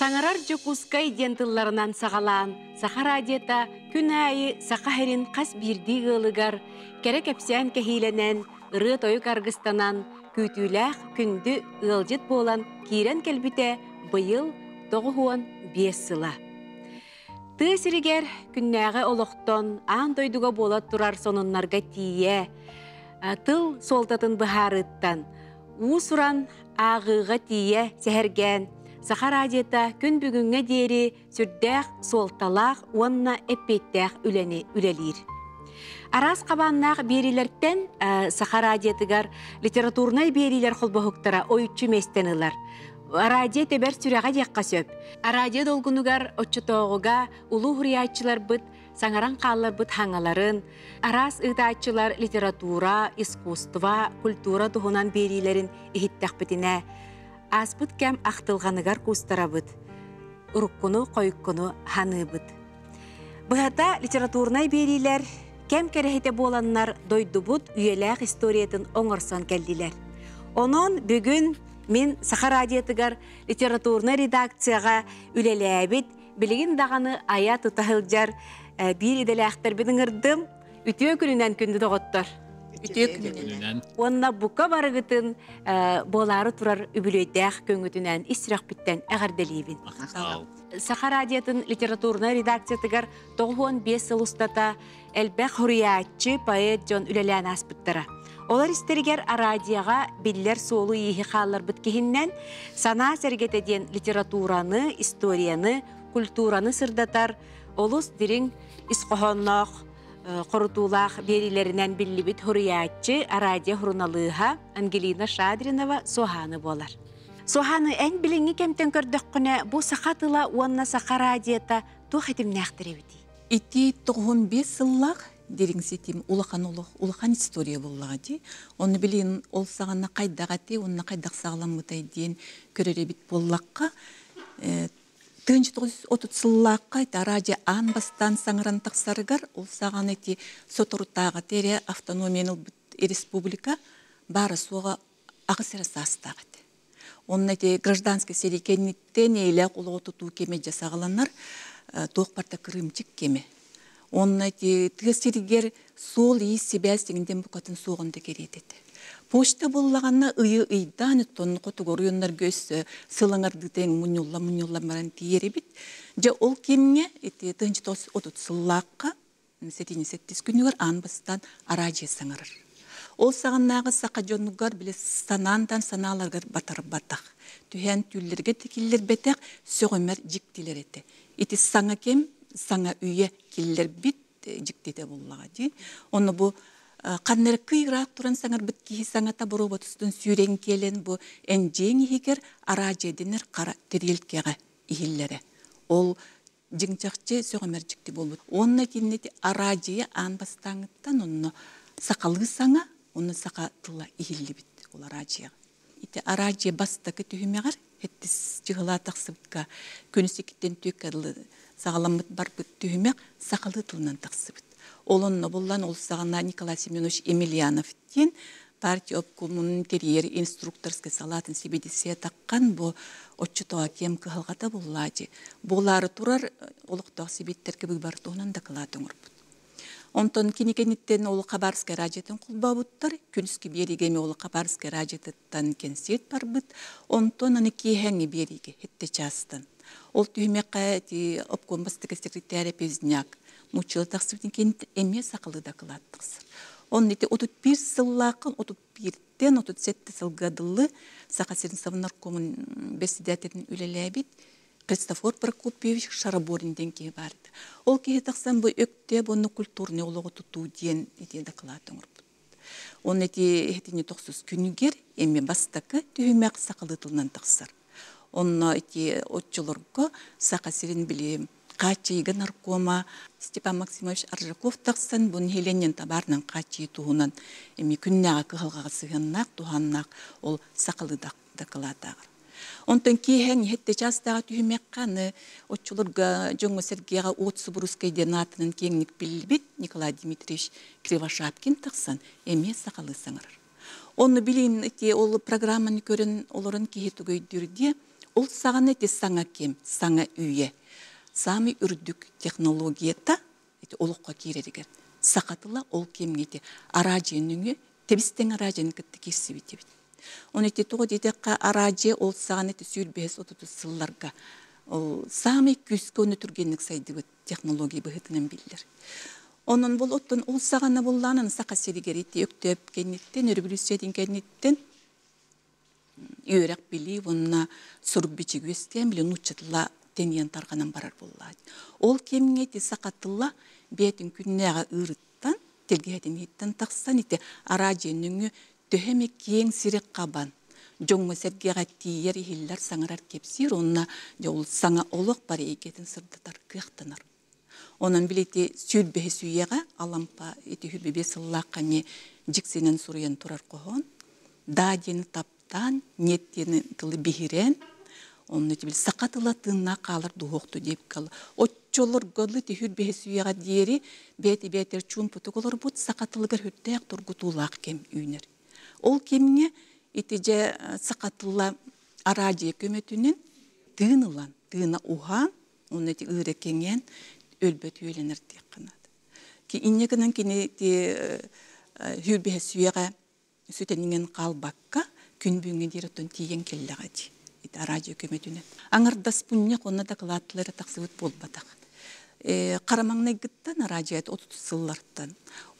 Саңарар жокускай дентылларынан сағалан, сақа радиота күн айы сақа херин қас бірді ғылығар, керек әпсен кәхиленен, ұры тойы қарғыстанан, күтіләқ күнді ғылжет болан кейрен кәлбіте бұйыл 9-5 сыла. Тысырігер күннәғі олықтон, аң тойдуға болат тұрар сонынларға тие, тыл солтатын бұхарыттан, ұсыран ағыға тие сәхерген, сақа радиота күн бүгінге дері сүрдәқ солталақ, онна әппеттәқ үлелер. Арас қабаннақ берилерден сақа радиотығар литературнай берилер қолбағықтара ойытчы местенілер. Радио тебер сүрәға деққа сөп. Радио долгунугар отчытоғыға улу хуриятчылар бұд, саңаран қалар бұд хаңаларын, арас ұйтатчылар литература, искусства, культура тұғынан берилерін ихиттәқ бітіне, аз бұд кәм ақтылғаныгар кустара бұд, ұрыққыны, қойыққыны ханы бұд. Бұғата литературнай берилер кәм кәрехете боланнар дойды бұд үйеләқ историятын оңырсан кәлділер. Онын бүгін мен сақа радиотығар литературны редакцияға үлеләбет, білігін дағаны ая тұтағылжар бір еделәқтір бінің ұрдым, үтіе күнінен күнді доғыттыр. Үтіе күнінен. Онына бұқа барығытын болары тұрар үбілейдәқ көңітінен істірақ біттен әғарделейбін. Сақа радиотын литературны редакциятығар 95 сыл ұстата әлбәқ хуриятчы поэт жон үлелән аспыттыра. Олар истерігер радияға биллер солу ехи қалар біткехіннен сана сәргетеден литератураны, историяны, культураны сырдатар, олыс дирин исқохоннақ, қорытулақ берилерінен білі біт хуриятчы радия хурналыға Ангелина Шадринова Соханы болар. Соханы ән біліңі кемтен көрдіққіне бұл сақатыла онна сақа радията туқ етім нәқтірі біті. Ити 95 сыллақ деріңсетім улахан история боллаға де. Оны білейін ол сағана қайдаға де, онына қайдақ сағылам мұтай дейін көрері біт боллаққа. 1930 сыллаққа радио аң бастан саңыран тақсарығар, ол сағана де сотыртаға тере автономияныл республика бары соға ағысыры састаға де. Онына де гражданский серекенеттен ейләқ ұлы отуту кеме жасағыланар, тоқпарта кірімчік кеме. Онына тігістергер сол үй себәстігінден бұқатын соғынды кередеді. Почта болағанна ұйдан ұттон қотығыр үйонлар көсі сылаңардыден мұнюлла маран тиері біт. Жа ол кемге 1930 сыллаққа 7-8 күнігер анбастан аражия саңырыр. Ол сағаннағы сақа жонугар біле санандан саналарғар батар батақ. Түйен түллерге текілер бетек сөғымер жіктелер еті. Ити саңа кем саңа үйе келлер бит жіктете боллаға де. Оны бұл қаннары күйірақ тұран саңар біткейі саңата бұру бұтыстың сүйрен келен бұл әнжең егер аражедінер қара терелкеға ихиллері. Ол жыңчақчы сөғымер жікте болбыд. Онына кеннеті аражея анбастаңыттан оны сақалы саңа, оны сақа тыла ихиллі бит ол аражея. Ити аражея бастықы түйімеғар, әттіс жығыла тақсыбытқа көнісекеттен түйеккадылы сағаламыт бар бұт түйімеқ сақалы тылынан тақсыбыт. Олонны болан ол сағана Николай Семенович Емельянов ден партия обкомының интерьер инструкторскі салатын себедесе таққан бұл отчытуға кем кығылғата боллади. Болары тұрар олықтақ себеттерге бұйбар туғынан да қылатын ұрбыт. Онтон кенекенеттен олы Қабарскай радиотын құлба бұттар, күніскі берігеме олы Қабарскай радиотыттан кенсет бар бұт, онтон аны кейхәңі беріге, хетте частан. Ол түймеққа обком бастығы секретаря Пезняк, мұчылы тақсыбытын кенет әме сақылы да қылаттықсыр. Он 31 сыллақын, 31-тен 37 сылғадылы Сақасерін Савнаркомын бәсідәтерін үлеләбет, Христофор Прокопьевич Шараборинден кей барды. Ол кей тақсан бұл өкте бұны культурны олығы тұту ден етеді қылатын ұрпыд. Он әтіне 90 күнігер әме бастақы түйімәқ сақылы тылынан тақсыр. Онна отчылырға Сақасерін білем қачайғы наркома Степан Максимович Аржаков тақсан бұн Хеленен табарынан қачай туғынан әме күннәға кығылғаға сығыннақ, туғаннақ ол сақылы да қылатағыр. Онтон кейхен хетте частаға түйімеққаны отчылырға жоңғы Сергейға отсы бұрыскайден атының кеңнік білбет Николай Дмитриевич Кривошапкин тақсан әме сақалы саңырыр. Оны білейін ол программаны көрін оларын кейхеті көйдірде ол саған эти саңа кем, саңа үйе. Сами үрдік технологията олыққа керерігер. Сақатыла ол кемгеті араженіңі, тебістен аражен кітті керсі бейті бейті. Он эти тоғы дедеққа араже ол саған эти сүйірбес отуты сылларға. Сами күскі оны түргенлік сайды бұд технология бұғытынан білдер. Onun bol ottun ol sağana bollanın saqa serigeri öktep kennitten örgülüssedin kennetten yörek bili onna sorup biçi gösten bile nuçatla teniyen targanan barar bolladı. Ol kemngeti saqatılla betin künnäge ırıttan telgehedin hitten taqsan ite arajenüngü töhemek keng sirek qaban. Joңma sergege tiyer hiller sangarar kepsir onna ol sanga oluq bare eketin sırdatar kıqtanar. Onun bileti sülbehe süyega alampa eti hübebe sallaqami jiksenen suruyan turar qohon. Dadeni taptan netteni tılı bihiren. Onun eti bil saqatılatına qalır duhoqtu deyip kal. Otçolur godlu eti hübbehe süyega diyeri beti beter çun putukolor but saqatılıgar hütteyaq turgutulaq kem üner. Ol kemine etice saqatılla araji kömetünün tığınılan, tığına uhan, onun eti ırekengen ölbet öğlenir diye kanadı. Ki inneginin kine hübbehe süyega süteningen qalbakka gün büyüngen diretön tiyen kelleğadi. İti araji hükümetine. Anardas bunne konna da kılatları taksıvıt bolbatak. Karamangna gittan arajiyat 30 sıllardan.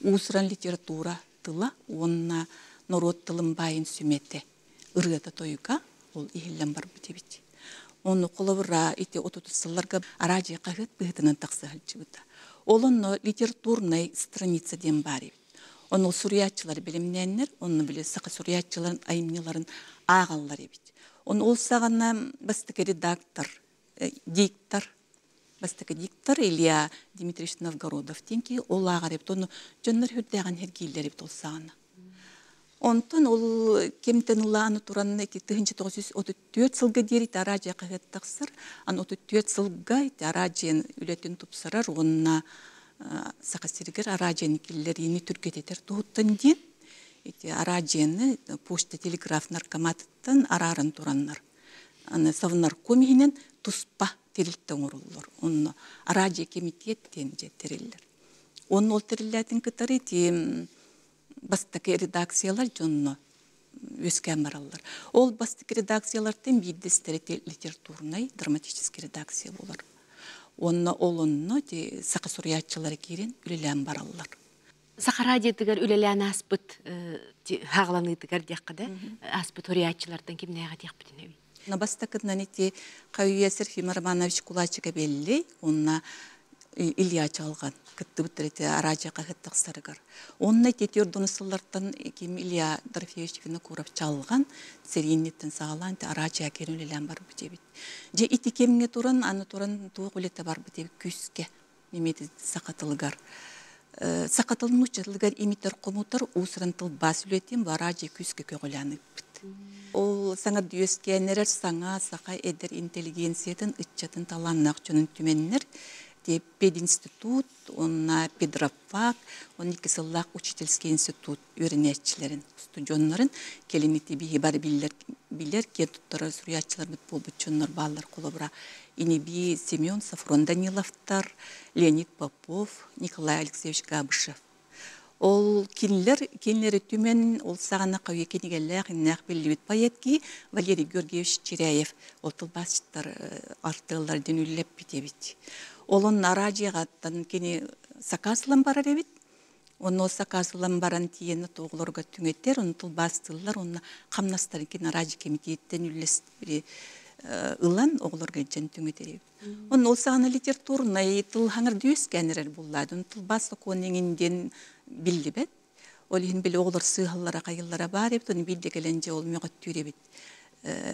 Usran literatura tıla onna norot tılın bayın sümete. Irgata toyuka ol ihillen bar bitebit. Onu kolabıra iti 30 sıllarga araji kahıt bıhıtının taksı halçıvıda. Olonno literaturnay stranica den bari. Onu suriyatçılar bilimlenler, onu bile saqa suriyatçıların ayımnıların ağallar ebit. Onu olsağına bastıkı redaktor, diktor Ilya Dimitriyevich Novgorodov tenki ol ağar ebit. Onu jönler hürdağın hergeyler ebit olsağına. Ondan ol kemten ulağını turanın eti 1934 sılga deri araji kahıt taksır. An 34 sılga eti arajiyen ületin tupsarar, onunla saqa sirger arajiyen ikillerini Türkiye eter tuğuttan den. Arajiyeni poşta telegraf narkomatıttan ararın turanlar. Savınar komihinen tuspa teriltten urulur. Onu arajiye kemitiyetten jetteriller. Onun ol terilletin kıtarı eti bastaki redaksiyalar jonno ösken barallar. Ol bastaki redaksiyalardan bir desteri literaturnay dramatik redaksiya bolar. Onna olunno saqa suriyatçıları kirin ülelen barallar. Saqa radiyetigar ülelen aspıt hağlanıtıgar diyakkada aspıt suriyatçılardan kim neye diyakbıdın evi? Nabastakından eti Kayuya Serfim Romanovich Kulaçıga belli, onna İlya çalgan, kıttı bitireti araja kahıttaq sarıgar. Onna eti yordunu sıllardan kim İlya Darfiyevич'ini kurap çalgan, seriyennetten sağlan, araja kerin ülelen bar bitebit. Je iti kemine turan, anı turan tuğ ulete bar bitebit küske, nemeti saqatılgar. Saqatılın uçatılgar imiter komutar, usrantıl bas ületim, araja küske köğülanı bit. Ol sana düyeskenler, sana saqa eder inteligensiyadan ıtçatın talannak çönün tümenler, Пединститут, onna Педрафак, он ikisillak учительский институт öğrenicilerin, stüdyonların kelimeti bir hibar bilir ki tutları suriyatçılar bit bol bütçünler bağlar kolabra. İni bir Semyon Safron Danilovtar, Leonid Popov, Nikolay Alexeyevich Gabышев. Ol kinleri tümen ol sağana kavye kenigeller innak belli bit payetki Valeri Georgievich Çirayev ol tılbasçılar artığlar dönüllep bitebit. Olun arajigattan kini sakasılan barar ebit. Onu sakasılan baran tiyeni toğulorga tüngetler, onu tılbastırlar, onu kamnastarın kini araji kemitiyetten ülles ılan oğulorga jen tüngetler ebit. Onu olsağına literaturuna tıl hangar düyüskenler bulladı. Onu tılbastı konenginden bildi bet. Olihin bile oğulor sığhallara, kayıllara bar ebit. Onu bildi gelence olmuyor tüyür ebit.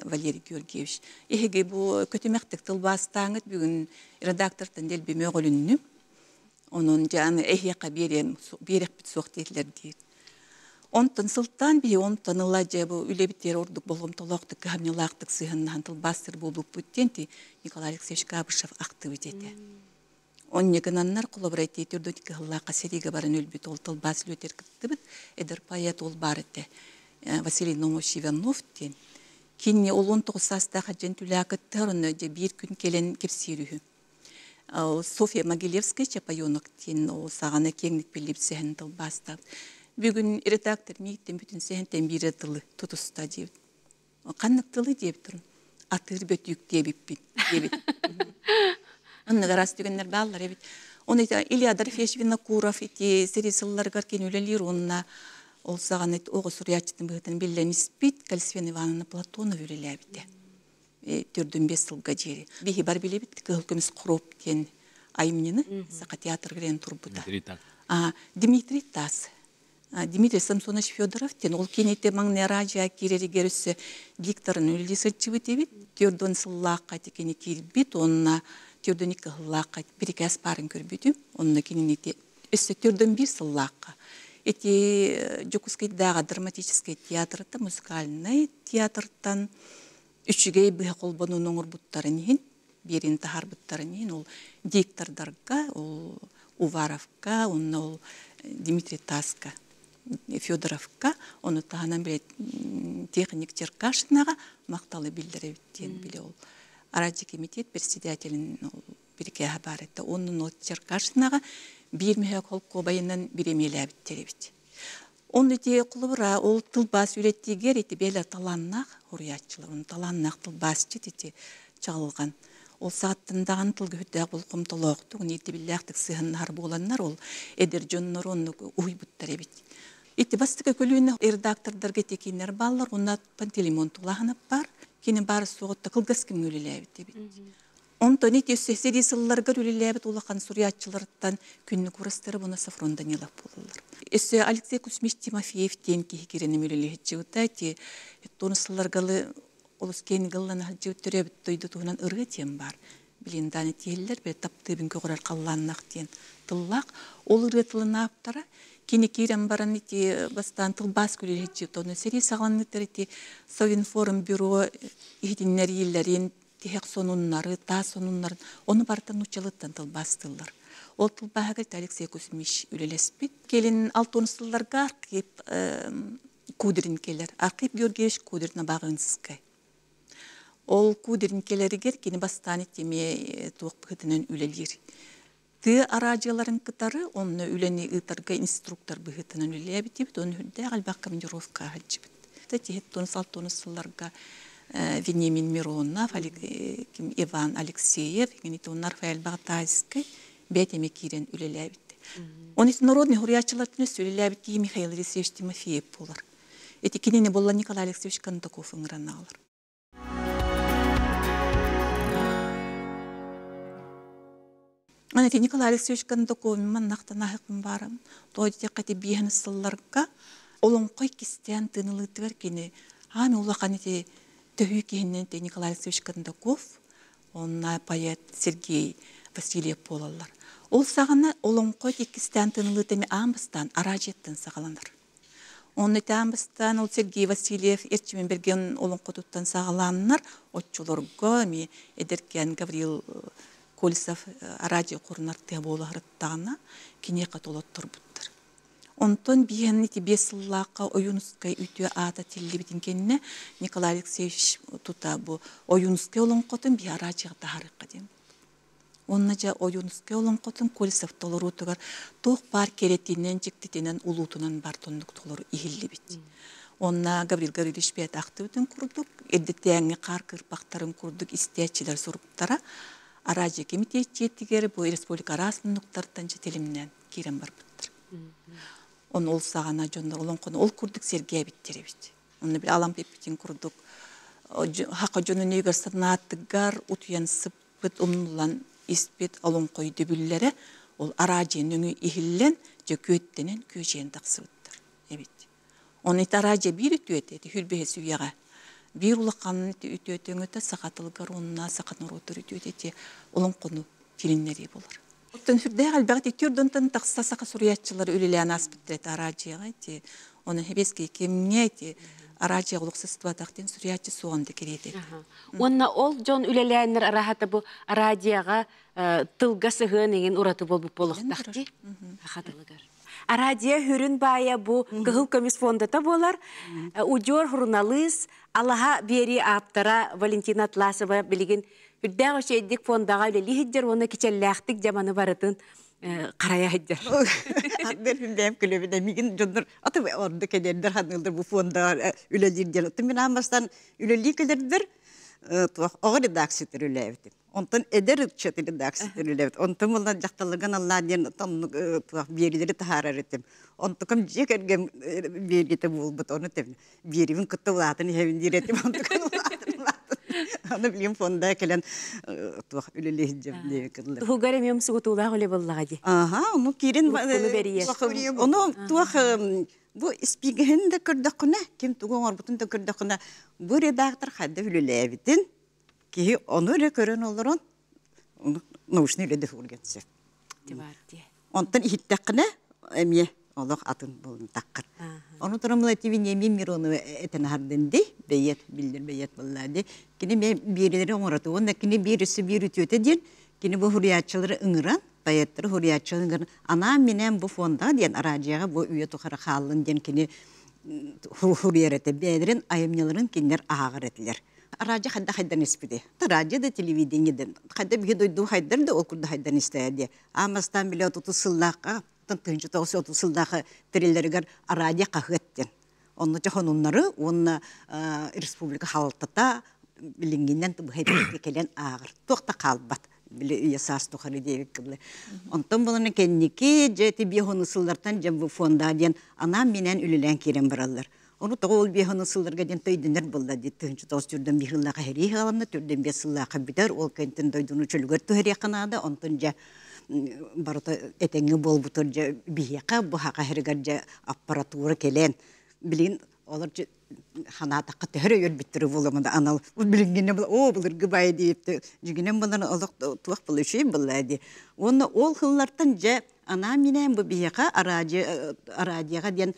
Valeri Georgievich. Ehege bu kötümektik tılbastağıt bugün redaktordan del bir möğülünü. Onun canı ehyaka berek bit soğtiyetler deyir. Ondan sıltan bir ondan ılaca bu üle biter orduk bolğum tolaqtık, hamnilaqtık sığınnan tılbastır bolup büttenti Nikolay Alexeyevich Gabышев aktı bitete. On yegananlar kolaborati etürdötiki hıllaqa seriga baran ölbüt ol tılbaslı öter kıttı bit, eder payet ol barete. Vasiliy Nomos Ivanov den. Кинне ол 19 саста хаджан түләкеттәрне де bir күн келен кепсирү. София Могилевская чапайонок тен ол сағана кеңдік біліп сән тыл бастап. Бүгін редактор мейттен бүтін сән тен бире тылы тұтыста деп. Қанық тылы деп тұрын. Атыр бөт юк дебіп бит. Онны гарас дегеннер баллар бит. Оны Илья Дорфешвина Куров ити серисылларгар кен үлелер онна ол сағана оғы сурячтың бұғытын білен іспит Кальсвен Ивановна Платонов үлелі бітті. Түрден 5 жылға жері. Бейі бар біле бітті көлкіміз құрып кен айменені сақа театр кірен тұрбыда. Дмитрий Тас. Дмитрий Самсонович Федоров тен ол кенете маңны радио керері керісі дикторын өлі сұрчы біте бит. Түрден сыллақ қайты кене кербет, онына түрден 2 сыллақ қайты бір-екі әспарын көрбетім. Онына кененете өсі түрден 1 сыллаққа. Эти Жокускайдағы драматический театрыта, музыкальный театртан Üçügey bir kolbanın oңыр бұттарынен, берін тахар бұттарынен, ол диктордарға, ол Уваровка, ол Дмитрий Таска, Федоровка, оны тағанан білет техник Черкашынаға мақталы білдірі өттен біле ол. Араджи комитет председателін бірге хабар етті. Оның ол Черкашынаға бір мүйек ол қобайынан біремелі әбіттері бітті. Оны де құлыбыра, ол тылбас үйреттігер еті бәлі таланнақ, ұриятшылы, оны таланнақ тылбас жететі чағылған. Ол сағаттындаған тылғы хүттәқ бұл құмтылоқты, оны еті біләқтік сығыннар боланнар, ол әдір жоннар оны ұй бұттар әбет. Еті бастығы көлуіне редактордарға текенер баллар, оны Пантелеймон тұлағынып бар, кені бары соғытта қылғас кім өлілі әбет әбет. Онтон ете сөсері сылларға өлілі әбет олақан сұриятшыларыттан күнні көрістері бұны Сафрон Данилов болылыр. Өсі Алексей Кузьмич Тимофеев тен кейкерені мөлілі хетчеута, те тонысыларғалы олыс кені ғылланы хетчеуттері әбіт тойды туғынан ұрғы тен бар. Білен даны тейлер бе таптыбын көғырар қалланнақ тен тыллақ. Ол ұрғы тылына аптара, кені кейрен баран ете бастан тылбас көлі хетчеута. Оны сәрі сағланлықтар ете Совинформ бюро ехетінлер еллерін тек сонуннары, та сонуннарын, оны бартан учалыттан тылбастылар. Ол тылбағығыт Алексей Кузьмич үлелеспет. Келін алтонысыларға арқип кудырин келер. Арқип Георгиевич кудырина бағынсызқай. Ол кудырин келерігер кені бастан етеме туық бұғытынан үлелер. Ты арадияларын кытары, оны үлені ұтарға инструктор бұғытынан үлелебет, оны үлде ғалбақ командировка ғалжыбет. Тетет алтонысыларға Вениамин Миронов, Иван Алексеев, onlar Фаэлбағатайскай, бәтеме кирен үлеләбітті. Оны народный хуриячылардың өсі үлеләбітті Михаил Алексеевич Тимофеев болар. Эти кенені болла Николай Алексеевич Кондаков ыңыран алыр. Анеті Николай Алексеевич Кондаков мен нақтан ағықпын барым. Тойды қайты бейіні сылларға олың қой кестен тынылытығар кені. Ами олақан еті төхі кейінен Николай Алексеевич Кондаков, онна поэт Сергей Васильев болалар. Ол сағана олың қой кестен тынылытығар амбыстан, аражеттен сағаланыр. Оны тәмбістан ол Сергей Васильев ерчімен берген олың қотуттан сағаланыр, отчылырға әдеркен Гаврил Колесов радио құрынарты болағырыттағына кене қатолы тұрбыттыр. Онтон бейінні бес сыллаққа ойынысқай үтіе ата телі бітін кеніне Николай Алексеевич тұта бұл ойынысқай олың қотын бей радиоға тағарыққа дем. Онна жа ойынысқай олың қотын Колесов толыр ұтығар тоқ бар керетінен, жіктетінен, ұлутынан бар тонлық толыр ихілі біт. Онна Гаврил Гаврилович бәт ақты өтін құрдық, әдеттәңі қар кырпақтарын құрдық, істәтчілер сұрыптара, Арадио комитет жетігері бұл республика арасының нұқтардан жетелімнен керен бар бұттыр. Оны ол сағана жондар, ол күрдік Сергей әбіттері біт. Оны бір алам пеппетін күрдік. Хақы жонын егер санаттығар ұтуянсып бұт ұмнулан еспет олың қой дөбілері, ол арадио нүңі ихіллен жөкөттенен көжен тақсы бұттыр. Оны арадио бір үтует еді, хүрбе сүйеға. Bir ulaqanın ütü-ötüngüte saqatılgar onuna saqatnır otur ütü-ötü olun qonu filinleri bolur. Ottun hürdəy qalbaqti türdüntün taqsa saqa suriyatçıları ölüləyan asbitret araciyağa eti. Onun hebeski kemine eti araciya oluqsıztıva taqten suriyatçı soğandı kereydi. Onna ol jon ölüləyanlar arahata bu araciyağa tılga sığın egin uratı bol bu boluqtaqti. Haqadılıgar. Радио хүрін бая бу кыгыл көміс фондата болар. Уджор журналист Аллаха бери аптара Валентина Атласова билеген үрдәгә шейдик фондага лихиджер оны кичәлләхтик жаманы барытын карая хиджер. Хаддер хүндәм күлебедә мигин җоннор аты орды кедердер хаднылдыр бу фонда үлелирдер. Мен амастан үлели келердер. Огыр редакциятер үләбит. Онтон эдер чатыр редакциятер үләбит. Онтон булла жакталган Алла ден тон берилери тахарар этем. Онтон жекерген бергете булбут оны тем. Берибин кыттылатын хевин диретим онтон. Аны билем фонда келен үлеле җебне кылды. Хугаре мем сугутула голе буллага ди. Ага, ну кирен оны туах бу испигенде көрдөкүнө ким тугон орбутун да көрдөкүнө бу редактор хадда үлелебитин ки оны ре көрөн олорон научный леде хүргенсе Дебарди. онтон иттекне эмие олох атын болун таккыр. Оны турамла тивине мимирону этен харденди бейет билдир бейет боллади. Кини мен бирелери оңорату онда кини бириси бирүтөтө ден кини бу хуриятчылары ыңыран Bayetleri huriyatçılığın ana minen bu fonda diyen aracıya bu üye tukara kalın diyen kini huriyete bedirin ayımyaların kinler ağır ettiler. Aracı hadda haydan ispidi. Aracı da televizyondan. Hadda bir duyduğu haydar da okurda haydan istedi. Amastan bile 30 sıldaqa, 30 sıldaqa trilleri gar aracı kahvettin. Onun için onları onun Respublika halkta bilinginden bu hediye gelen ağır. Tokta kalbat. Bile yasas tuharı diye kıble. Ondan bulana kendiki jeti bir honuslardan jam bu fonda diyen ana minen ülülen kiren barallar. Onu toğul bir honuslarga diyen toydunlar bulda diye tınçı toz türden bir hılla kahri halamda türden bir sılla kabiter ol kentin toydunu çölgör tuhri kanada ondan barata etengi bol buturca biyaka bu haka hergarca aparatura kelen bilin olarca hanata katır yol bitir bulamada anal bilingine o bulur gıbay deyipti jiginem bundan Allah tuğak bulu şey bulladı onu ol hıllardan ja ana minen bu biyaka aracıya diyen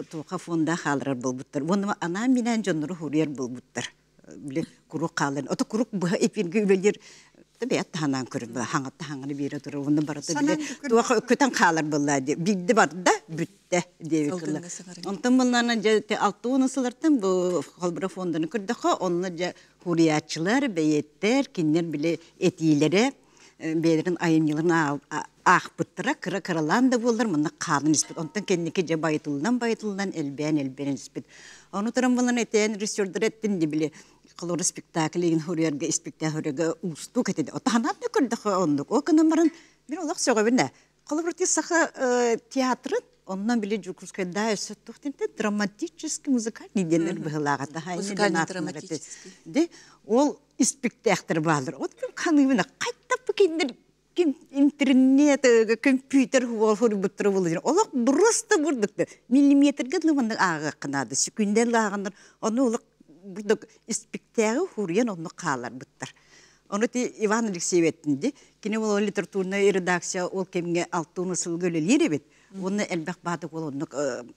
tuğka fonda halrar bulbuttur onu ana minen jonuru huriyer bulbuttur bile kuru kalın o da kuru bu epirge ülelir tabi hanan körün hangatta hangını bir otur onu barata bile tuğka köten kalır bulladı bildi barda bütte diye kılı ondan bunlarla ja altı nasıllardan bu halbara fondunu kırdıqa onunla ja huriyatçılar beyetler kinler bile etiyelere beylerin ayımyılığına ağpıttıra kıra kıralan da bulur bunlar kanun ispit ondan kendiki ja baytuldan elben ispit onu turan bunların eteğin resürdür ettin de bile Kalor spektakleyin huriyarga spektaklega ustu ketedi. O tahanat ne kırdıqa onduk. O kanamaran bir olaq söğübünde. Kalor tisaka tiyatrın ondan bile Jukuskaya da söttüktente dramatiçeski muzikalni denir bıhılağa da. Muzikalni dramatiçeski. De ol spektakler bağlar. O kanıbına kayta pıkindir internet, kompüter huriyar buttırı bulur. Olaq burasta burdukta. Milimetrga lıvandı ağa kınadı. Sekünder lağanlar. Onu olaq burada spektakl huriyen onu kalar bittir. Onu ti Ivan Alekseyevich'indi. Kine o literaturna redaksiya ol kemge altı nasıl göleli bit. Onu elbek batık onu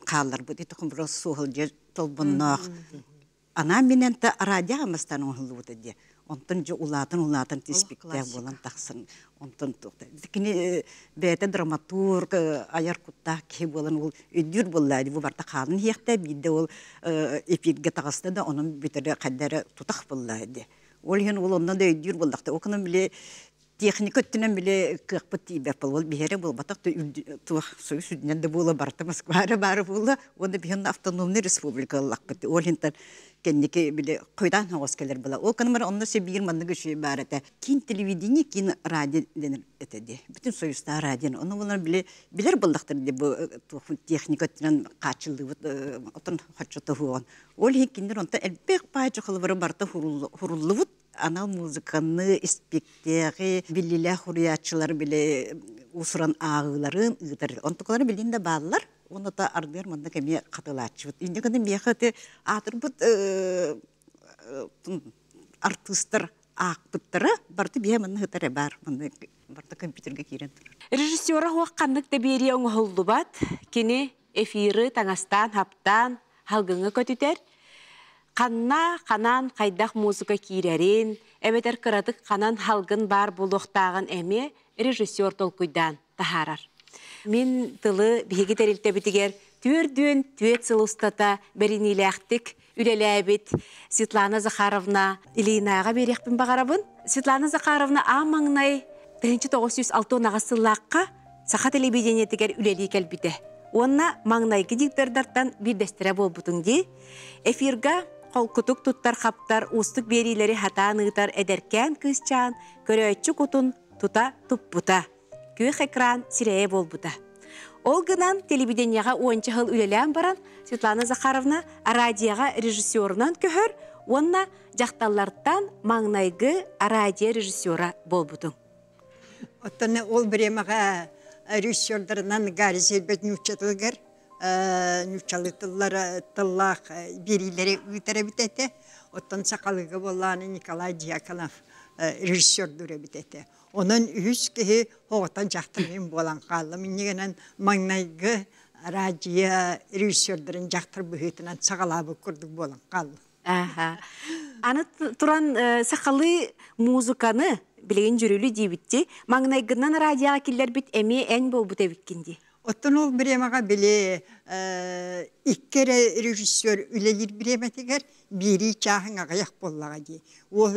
kalar bit. Ito kumbros suhalca tolbunnak. Ana minen ta radya amastan onhuludu diye. Ondan ulatan ti spektakl bolan taksın. Ondan tuqta. Kine bete dramaturg ayar kuttak ki bolan ol ödür bolladı. Bu barda kalın hiyakta bir de ol epirge tağısta da onun biteri kaddere tutak bolladı. Ol yan ol ondan da ödür bollakta. Okanın bile teknik öttünen bile kıqpıt ibep bol bir yere bol batak da tuğ soyu südünen de bola barda Moskva'ya bola. Onda bir yan avtonomli respublika lakpıtı. Ol hintan kendiki bile koydan havaskeler bula. O kanımlar onda bir mandığı şey barete. Kin televizyonu, kin radyo denir etedi. Bütün soyuzda radyo. Onu bunlar bile bilir bulduktur diye bu teknik ötünen kaçıldığı otan haçata huğun. Ol hinkinler onda elbek paycı kılıvırı barda hurulluğut. Anal muzikanı, spektakli, billiler huriyatçılar bile usuran ağıların ıgıdır. Ontukları bildiğinde bağlılar. Onu da ardılar manda kemiye katılaçı. İnce kadar miyakatı atırpıt artistler ağpıtları bardı biye manda hıtara bar. Bardı kompüterge kiren durur. Rejissora huaqqanlık da beri oğu oldu bat. Kini efiri tangastan, haptan, halgını kötüter. Kanna kanan kaydak muzika kirerin, ebeter kıradık kanan halgın bar buluqtağın emi rejissor tolkuydan taharar. Мен тылы биһиги терилте битигер түрдүн түет сылустата беринилэхтик үлеләбит Светлана Захаровна Илинага берекпин багарабын. Светлана Захаровна амаңнай 1906 нагасыллакка саха телевидение тигер үлели келбите. Онна маңнайгы диктордардан бир дестере болбутун ди. Эфирга колкутук туттар хаптар устук берилери хатаныгытар эдеркен кызчан көрөччү кутун тута туппута. Күйөх экран сирее болбута. Ол гынан телевиденияға 10 жыл үлелән баран Светлана Захаровна радияға режиссерынан көхөр, онна жақталлардан маңнайгы радио режиссера болбутун. Оттаны ол біремаға режиссердарынан Гарис Элбет нүчатылгар, нүчалытылар тыллақ берилері үйтері бітеті. Оттан сақалығы боланы Николай Дьяконов режиссер дүре бітеті. Onun üskühü hoğutan jaktırmayın bolan qallı. Minnigenen mаңнайгы радио режиссердерин жактыр bühütünen sağalabı kurduk bolan qallı. Aha. Аны туран сақалы музыканы билеген жүрүлү дибитти. Маңнайгынан радиоға киллер бит эми эн болбут эбиккинди. Оттон ол биремага биле иккере режиссер үлелер биреметигер бири чахын агаяк боллага ди. Ол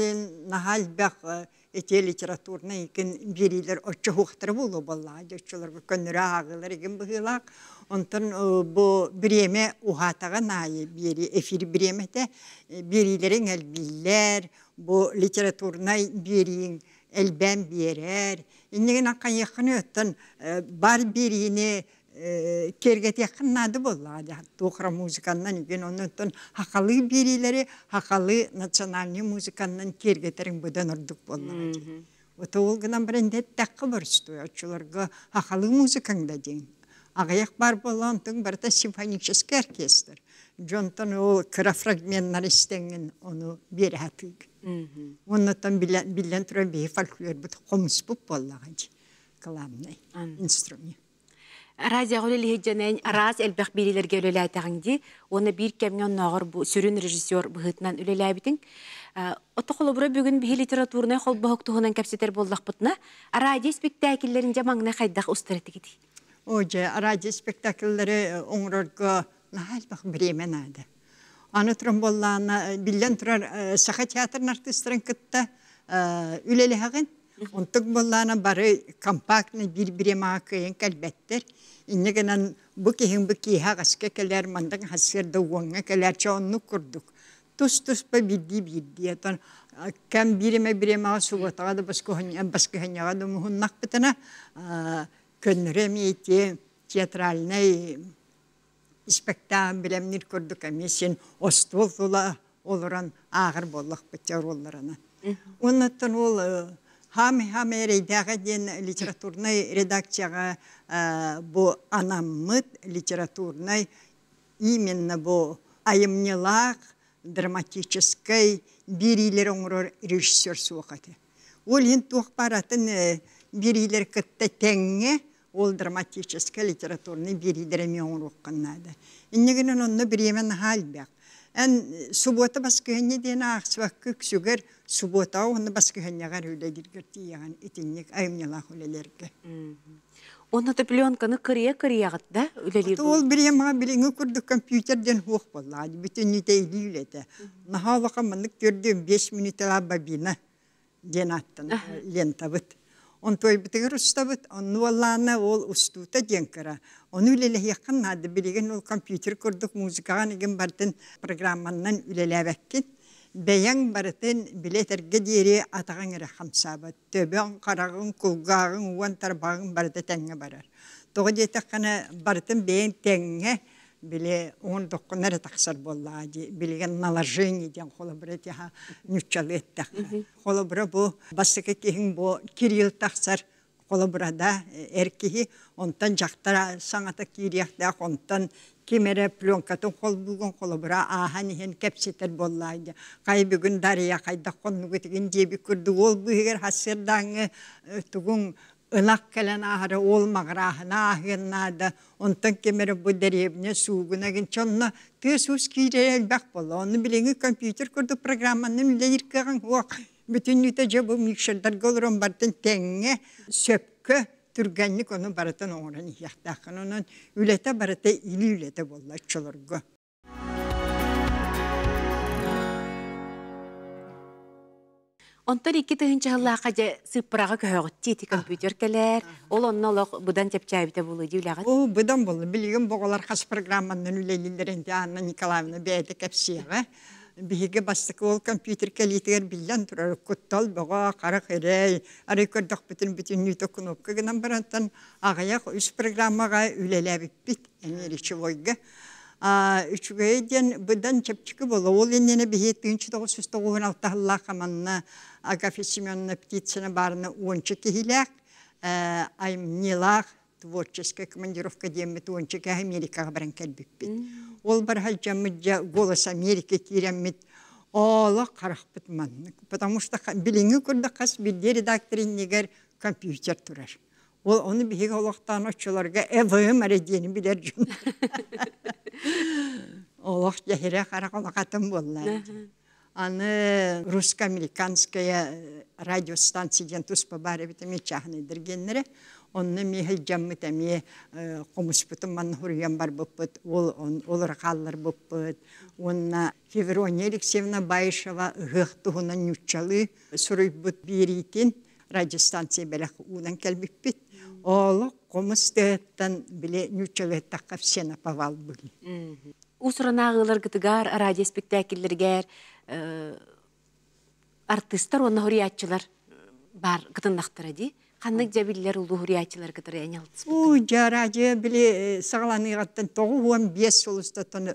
нахал бак эти литературный икин бирилер оччо хуктары болу болла. Жочолор көннөрө агылар икин быгылак. Онтон бу биреме ухатага найы бири эфир биремете бирилерин элбиллер, бу литературный бирин элбен берер. Иннеген аккан якыны өттөн бар бирини кергет якыннады болла. Тухра музыканнан икин онтон хакалы бирилери, хакалы национальный музыканнан кергетерин бұдан ұрдық болла. Ота олгынан біріндет таққы бұрысты. Очуларга хакалы музыкаңда дейін. Ағаяқ бар болла, онтон барда симфонический оркестр. Жонтон ол кыра фрагменттар истенген onu бері хатыг. Оннотон билен тура бей фольклор бут комус буп боллаганчы. Главный инструмент. Радио гөлели хедженен араз элбек бирилерге үлеләйтәгенди, оны бир кемнен нагыр бу сүрүн режиссер быгытнан үлеләбитин. Отохолобра бүгүн би литературный хол бохоктугунан кепсетер болдак бутна. Радио спектакльләрендә маңна хайдак устратыгыды. Оже радио спектакльләре оңрорга нахалбак биременады. Аны тромболланы билен турар саха театрын артистларын кытта үлеләген. Онтук боллана бары компактный bir-birema kıyın kalbetter. İnnegenen bu kihin bu kiha gaske keler mandan hasırda uğunga keler çoğunlu kurduk. Tus bildi. Atan kem birime suvatağa da baskı hanyağa da muhunnak bitana könremiyeti teatralnay spektaklemler kurduk emesin ostolula oluran ağır bollak bitер ollarına. Ondan ol Hami redakciyen literatürnay redakçıya bu anamıt literatürnay именно bu ayımnılak dramatiçiskay birileri onur rejissör suğatı. Ol hint tuğparatın birileri kıtta tenge ol dramatiçiskay literatürnay birileri mi onur okannadı. İnneginin onu bir yemen halbek. En subota baskıhını dene aksvakık süger subota onu baskıhını öyle girgirti yani itinlik ayımnyalah ölelerge. Onu da plyonkanı kırıya gıtda ölelir. Ol bir yema bilingi kurduk kompüterden hoş vallahi bütün niteliyle de. Nahala kamanlık gördüğüm 5 minutla babina denattın lentabıt. On toy bitirir ustabıt onu vallahi ol ustuta denkara. Onu ülele yakınladı bilgin ol kompüter kurduk müzikagan igen bartın programmandan ülele vakit. Beyan bartın bileterge diyeri atağın ere hamsabat. Töben karağın kulgağın uvan tarbağın bartı tenge barar. Toğu detekana bartın beyan tenge bile on dokunar taksar bolladı. Bilgin nalarjeni diyen kolabra diha nüçalı ettik. Kolabra bu basıkı kihin bu kiril taksar kolabrada erkeği ondan jaktara sanata kiriyakta ondan kimere plonkatın kol bugun kolabra ahani hen kepseter bolladı. Kay bugün dariya kayda konu getigen cebi kurdu ol bu her hasırdan tugun ılak kelen ahara olmağrahına ahırnada ondan kimere bu deriyebine suğuna gençonla tüsus kirel bak bolla onu bileni kompüter kurdu programmanın üleyirkeğin hoğ. Bütün nütece bu mikserler golurum bartın tenge söpkü Türgenlik onu baratan oğran ihtiyaktan. Onun ülete barata ili ülete bolla çolurgu. Онтар 2 тыгынчы хыллака же сыппырага көһөгөт ити компьютер келер. Ол оннолок будан чепчайбыта булы дилягы. O budan bollu. Bilgin boğalar kas programmandan ülelilerin de Anna Nikolaevna beyde kepsiyaga. Bihige bastık ol kompüter kelitiger billen turar kuttal boğa kara kere arı kırdak bütün nüto knopka gınan barantan ağayak üst programaga ülelebip bit emiriçi voyga. Üçügeyden budan çepçiki bolu. Ol yenene bihiyet 1996 hılla kamanna Agafi Semyonovna Птицына barına 12 hilak. Ayım nilak творческая командировка демет ончыка Америкаға баран кәлбіппет. Ол бар халжамыджа голос Америка тиреммет. Ола қарақпыт манны. Потому что біліңі көрді қас білде редакторин негер компьютер тұрар. Ол оны бігі олақтан очыларға ЭВМ әредені білер жүн. Олақ жәхіре қарақ олақатын болла. Аны русско-американская радиостанция туспа бары бітіме чағыны діргенлері. Onu mihil jammet emi komusputun man huryan bar buput olur kallar buput onna Fevronya Alexeyevna Bayışeva hıhtuğuna nüçalı surubut biritin radyo stansiye belak udan kelbipit oğlu komustettan bile nüçalı takkaf sena paval bugün. Usrana ağılar gıtıgar, radyo spektakillerger, artistlar, onna huriyatçılar bar gıtındaktır edi. Kanlık cebiller ulu huriyatçılar gıtır yanıltıs. Jaracı bile sağlanıqattan toğuğun 5 ulustatın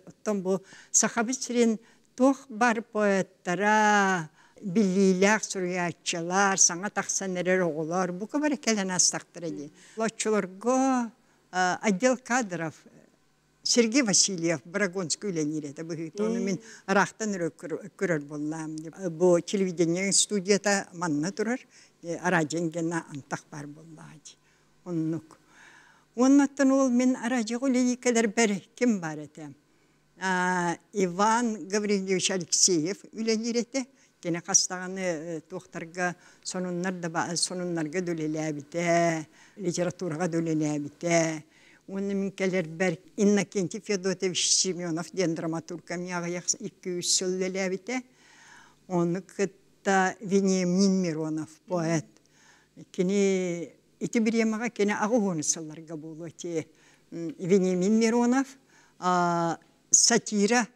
bu sahabisirin toğ bar poettara billiler, huriyatçılar, sana taksaneler oğular, bu kadar kelen astaktır edi. Loççularga Adel Kadırov, Sergey Vasilyev, Bragonsk üleniredi. Onu min araqtan görür bollam. Bu televizyonun studiyada manna durur. Aracın gene antak var bolladı. Onluk. Ondan ol min aracı öyle kadar bir kim var etem. Ivan Gavrilyevich Alekseyev üleniredi. Gene hastane doktorga sonunlarga dölelebite, literaturaga dölelebite. Onun minkeler ber Innokentiy Fedotович Semyonov den dramaturgam yağı 200 yıl dölelebite. Onu da Veniamin Mironov poet. Kini iti bir yamağa kini ağuğunu sallarga bulu ki Veniamin Mironov satira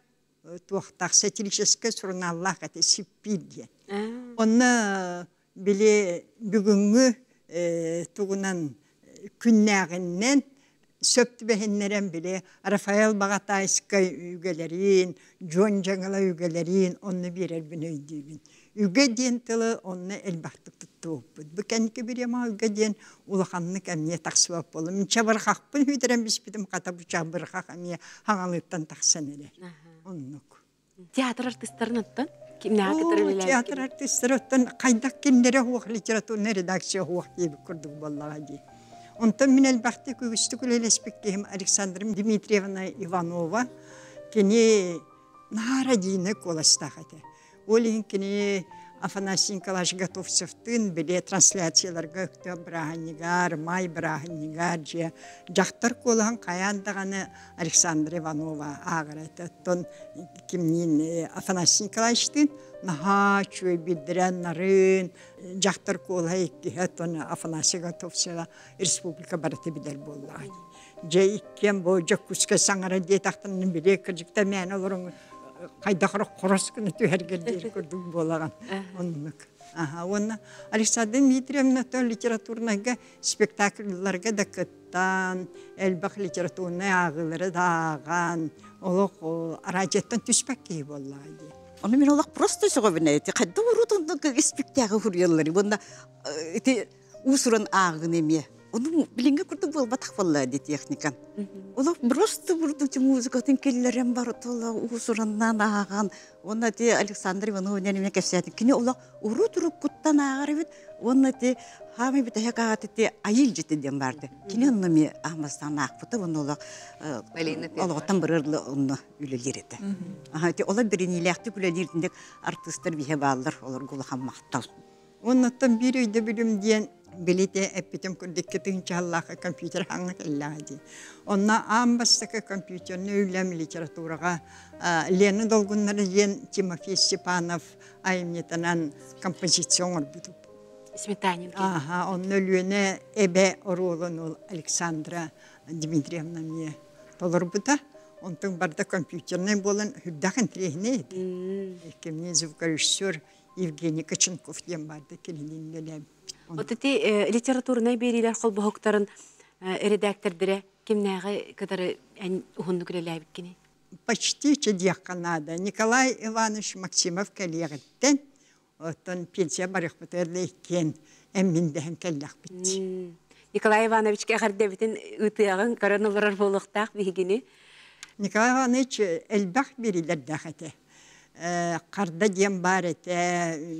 tuğtak satiricheske jurnallar kate sipilyen. Onu bile bugünkü tuğunan günlerinden söptü behenleren bile Rafael Bagatayskay ügelerin, John Jangala ügelerin onu birer binöydüğün. Üge diyen tılı onu elbahtık tuttu. Bu kendiki bir yama üge diyen ulağanlık emniye taksıvap olum. Minçe bırkakpın hüderen bispidim kata bıçağı bırkak emniye hangalıktan taksan ele. Onluk. Tiyatr artistlerin ötten? Kimler gıtır Tiyatr artistleri ötten kaydak kimlere huğuk literatürüne redaksiya huğuk diye bir kurduk vallahi diye. Ondan min elbette küvüstü kulele spekkeyim Aleksandrim Dimitrievna Ivanova kini nara dine kolastağıdı. Олин кини Афанасий Николаевич Готовцевтын биле трансляцияларга өктө браханигар, май браханигар же жактар колган каяндаганы Александр Иванова агыраттон кимнин Афанасий Николаевичтин наха чөй бидирен нарын жактар колга иккетон Афанасий Готовцева республика бараты бидер боллай. Же иккен бо жакуска саңара детактын биле кыржыкта мен олорун Kaydakırı koroskunu tühergelleri gördüm bolağan. Onluk. Onu Alexander Dmitrievna to literatürnaga spektakllarga da kıttan, elbaq literatürna ağıları dağan, olaq arajettan tüspek gibi bolladı. Onu min olaq prosto sögöbüneti. Kadda urudun spektakl huriyalları. Bunda usurun ağın emiye. Onu bilinge kurdu bol batak vallahi teknikan. Ola просто vurdu muzikatın kellerim var tola usurandan ağan. Ona de Alexander Ivanovna ne kesedi. Kini ola uruturu kuttan ağarıbıt. Ona de hami bit hakaat de ayılcıtı dem vardı. Kini onu mi ahmastan akpıtı onu ola Allah'tan birerli onu ülelerdi. Aha de ola birini ilahti ülelerinde artistler bir hevalar olur gulahan mahtal. Ondan bir öyle bilim diyen Билите эппитем күрдеккетин чаллака компьютер хаңа келлади. Онна амбастака компьютерны үлем литературага Лена долгуннары ен Тимофей Степанов айымнетанан композицион орбутуп. Сметанин. Ага, он өлүне эбе орулун ол Александра Дмитриевна мне толорбута. Онтун барда компьютерный болан хүддахын трехне еді. Кемне звукорежиссер Евгений Коченков дем барды келинин гелем. Вот эти литературные берилер холбохоктарын редактордыре кемнәгы кадары ухунду күреләй биткени. Почти чедьяканада. Николай Иванович Максимов келегеттен, оттон пенсия барық бітерлі кен әммінден келләк бітті. Николай Иванович кәғарда бітін үтіяғын коронавирус болуқтақ бігіні. Николай Иванович әлбәқ берилер дәқеті. Қарда дем бар әті,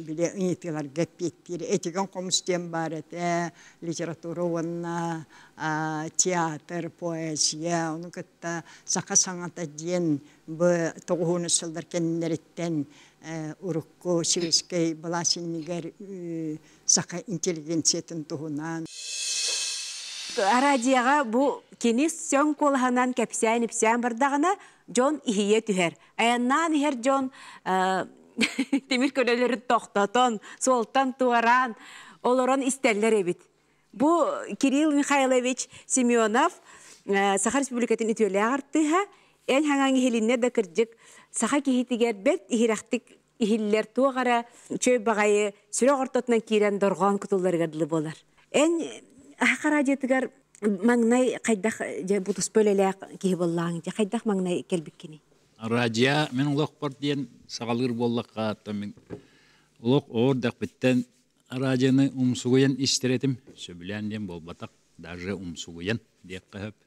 біле ұнетілер гәппеттер, әтіген қомыс дем бар әті, литература онына, театр, поэзия, оның күтті сақа саңата ден бұ тоғуыны сылдар кәнінереттен ұрыққы, севескей, бұласыннігер сақа интеллигенциятын тұғынан. Радияға бұл кенес сön қолғанан кәпсәйін бардағына Джон ихие түхер. Аяннан ихер Джон темір көлелері тоқтатон, солтан туаран, олорон истерлер ебит. Бұл Кирилл Михайлович Семенов Саха Республикатын үтөлі ағырттыға, ән хаңан ихелінне да кірджік, Саха кехетігер бәт ихирақтық ихиллер туағара чөй бағайы сүрі ағыртатынан кейрен дорған күтуларғадылы болар. Ән ақара жетігер маңнай қайдақ бұтыс бөлеләк кейі боллағын, қайдақ маңнай келбіккені? Радия, мен ұлық бар дейін сағалғыр боллаққа аттым. Ұлық ордақ біттен радияны ұмсуғыян істеретім. Сөбілен ден бол батақ, даже ұмсуғыян дейік қағып.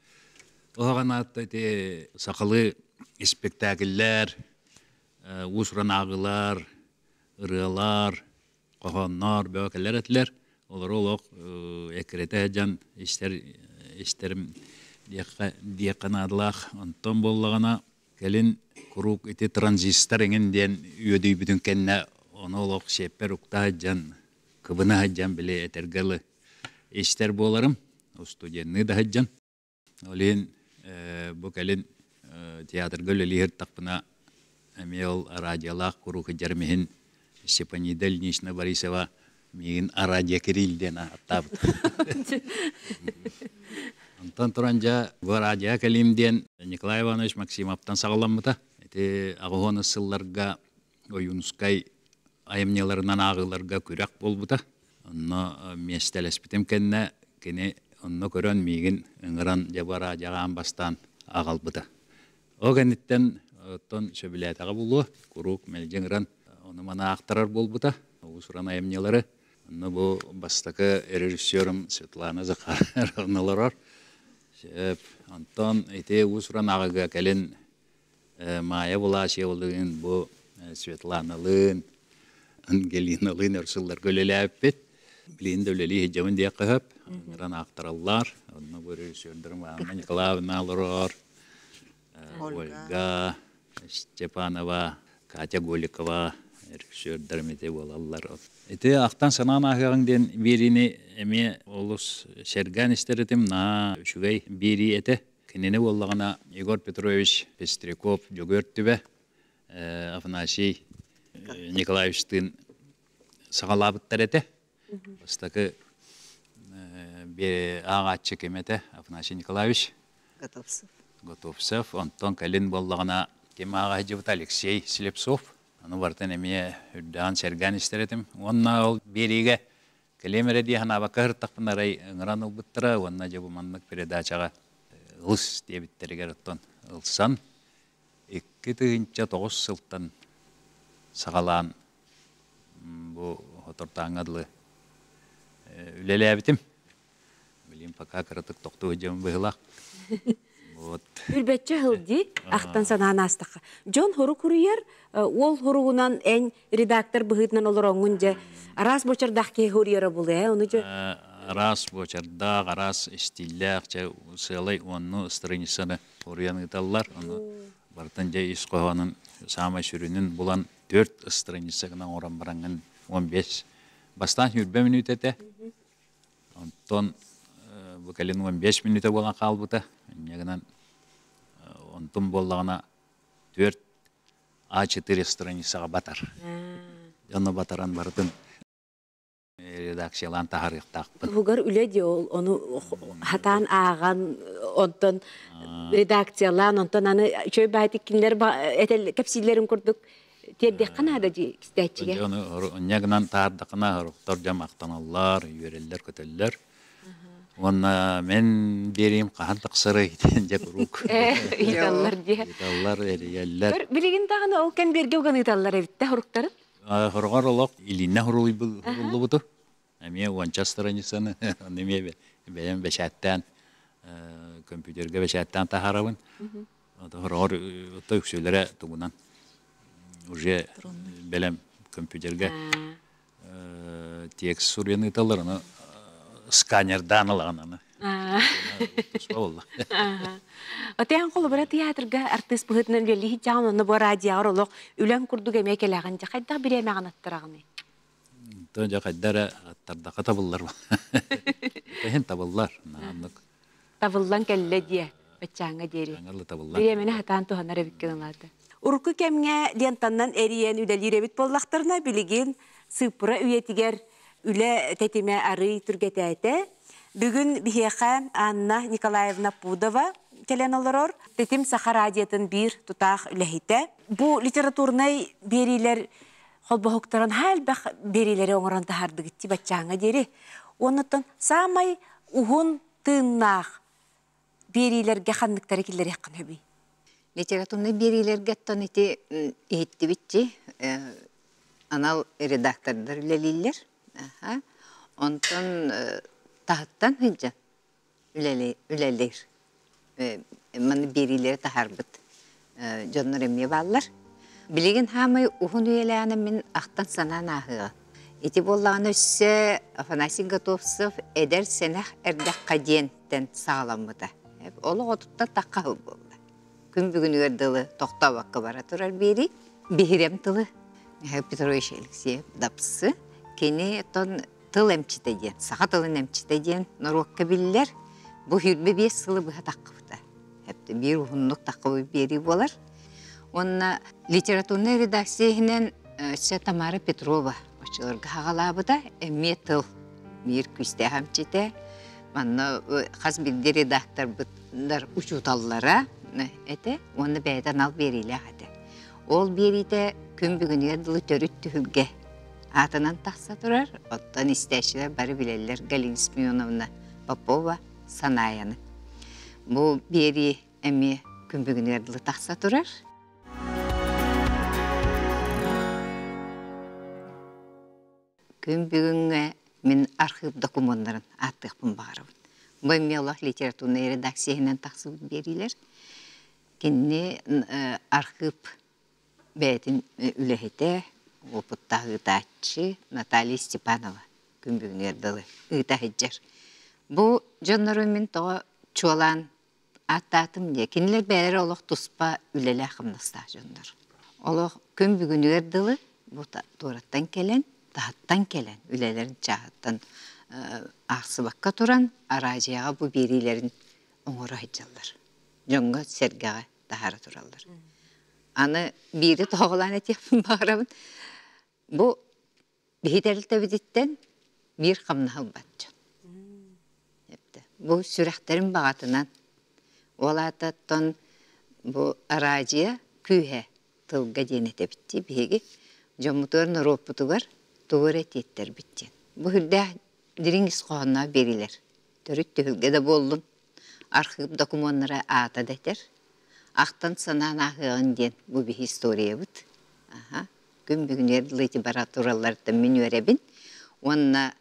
Оған атты сақалы спектакльлер, ұсыран ағылар, ұрылар, қоғаннар, бөкелер әтілер. Олар олық әкіреті әжан істерім дейқанадылақ онтон боллағана кәлін құруқ еті транзистор еңін ден үйөдей бүтін кәнне оны олық шеппер ұқта әжан, кыбына әжан біле әтергілі істер боларым, студенні да әжан. Олен бұл кәлін театр көлі тақпына әме ол радиолақ құруқ әжармеген Степанида Ильинична Борисова Мигин Арадия Кирилден аттабыт. Антон Туранжа Арадия Калимден Николай Иванович Максимовтан сағаламыта. Эти ағуғаны сылларға ойынускай айымнеларынан ағыларға күрәк болбыта. Онно местелеспітім кәнне кені онно көрін мигин ұңыран жаба радияған бастан ағалбыта. О кәнеттен оттон сөбілетаға болу, күрук мәлжеңіран оны мана ақтарар болбыта. Усуран айымнелары. Онно бұл бастақы режиссерім Светлана Захаровналар. Антон эти усуран ағыға кәлін мая бұла шеуылығын бұл Светланалын, Ангелиналын өрсілдер көлелі әппет. Білейін дөлелі хеджамын дей қығып, ғыран ақтаралар. Онно бұл режиссердерім Анна Николаевналар, Ольга Степанова, Катя Голикова, режиссердерімете болалар. Эти ақтан санан ағығыңден беріне әме олыс шәргән істерітім на үшігей бері әті. Кенені болағына Егор Петрович Пестряков жөгөрттібе Афанасий Николаевичтің сағалабыттар әті. Бастақы ағатшы кеметі Афанасий Николаевич Готовцев. Онтон кәлін болағына кем аға жыбыт Алексей Слепцов. Аны бартын әме үрдіған сәргән істеретім. Онна ол береге кәлемері дейін абақы ғырттақпынарай ұңыран ұлбыттыра. Онна жабы маннық передачаға ұлыс дебіттерігер ұттан ұлсан. 2009 сылттан сағалан бұл отыртаң адылы үлелі әбітім. Білейін пақа қырытық тоқты өжемі бұғылақ. Үрбәтчі ғылды ақтан санаған астыққа. Джон хору күріер, ол хоруғынан ән редактор бұғытынан олар оңынже арас бочардақ кей хорыері бұлы, оны жа? Арас бочардақ, арас істілләқ, сылай оны ұстырынысыны хорыян ұталылар. Бартын жа ес қоғанын сама сүрінің бұлан 4 ұстырынысы ғынан оран бараңын 15. Бастан үрбә минут әті. Онтон бу кален 15 минута болан калбыта. Нягынан онтон боллагана 4 А4 страницага батар. Жана батаран бардым. Редакциялан тахарыктакпын. Бугар үледи ол, onu hatan ağan, ondan redakциялан, ondan аны çöy baytik kinler etel kapsillerin kurduk. Terdek kanada di kistәчиге. Нягынан тардыкына хоруктар жамактаналар, үйреллер, көтөллөр. Онна мен берейим кахандык сыры деп рук. Италлар ди. Италлар, эреллер. Билигин тагына ол кен берге уган италлар эбитте хоруктарын. Хоргор олок илинне хорулуй булду. Эме онча страницаны неме бәйән бәшәттән компьютерге бәшәттән тахарабын. Хоргор төксөләре тугунан уже белем компьютерге текст сурен италларны сканердан алаганы. Тусвалла. Отян колы бара театрга артист быһытнан лели хичааны бу радио оролок үлән курдук эмекелаган жакайда биремаган аттырагыны. Тönce kaddara tarda katabıllar. Hen tabıllar. Табыллан келле дие, бачаңа дери. Аңырлы табылlar. Биремени хатан туханара биккенларды. Урку кемге лентаннан эриен үлелиребит боллактарына билигин сыпыра үйетигер үле тетиме ары түргетәте. Бүгүн бихеха Анна Николаевна Пудова келен олорор. Тетим Саха радиотын бир тутах үлехите. Бу литературнай берилер холбохуктаран хәл берилери оңоран тахарды гитти бачаңа дери. Оннотон самай ухун тыннах берилерге ханныктары киллер якын хөби. Литературный берилерге тонити ихитти битти. Анал редактордар үлелилер. Онтон тахыттан хыджан үлелер. Маны берилери тахарбыт. Жоннор эмне баллар. Билеген хамай ухун үйеләні мен ақтан санан ағыға. Ити боллағын өссе Афанасий Готовцев әдер сенәқ әрдәқ қадиенттен сағаламыда. Олы отытта таққағы болды. Күн бүгін өрділі тоқта ваққы бара тұрар бері. Бейрем тылы Петрович Алексеев дапсы. Кені тыл әмчіті ден, саға тылын әмчіті ден нұруаққа білілер. Бұл хүрбе 5 сылы бұға таққы бұда. Bir ухунлук таққы бері болар. Онна литературный редакциясынан Тамара Петрова очылырға хағалабыда әме тыл мир күсте хамчете. Манна қаз білді редактор бұттар учуталлара әті, оны бәйден ал берейлі ағады. Ол берейді күн бүгінге дылы төріт түхілге атынан тақса тұрар, оттан істәшілер бары білелер Галина Смионовна Попова Санаяны. Бұл бері әме күн бүгінге дылы тақса тұрар. Күн бүгінге мен архив документтарын аттықпын бағарабын. Бұл мелах литературный редакциясынан тақсы берилер. Кенне архив бәйтін үлехете, опыттағы датчы Наталья Степанова күн бүгінге дылы ұйтағыджар. Бұл жонлары мен тоға чуалан аттатым не. Кенелер бәрі олық тұспа үлелі ақымнықста жонлар. Олық күн бүгінге дылы бұл тұраттан келен, тағыттан келен, үлелерін чағыттан ақсыбаққа тұран, аражияға бұл берилерін оңыры айджалар. Жоңға сәргіға тағары тұралар. Аны бері тоғылан әтепін бағырабын. Бұл бейдәлі бедеттен бір қамнағыл батчын. Бұл сүрәқтерін бағатынан олататтан бұл аражия күйе тылға ден етепітті бейгі жомутуарын роппутугар туғыр әтеттер біттен. Бұл үлді диріңіз қоғына берилер. Төріт түхілге де болдым. Архив документары ата дәтер. Ақтан санан ағығын ден бұл бір история бұд. Күн бүгін ерділі температураларды мен өребін. Онына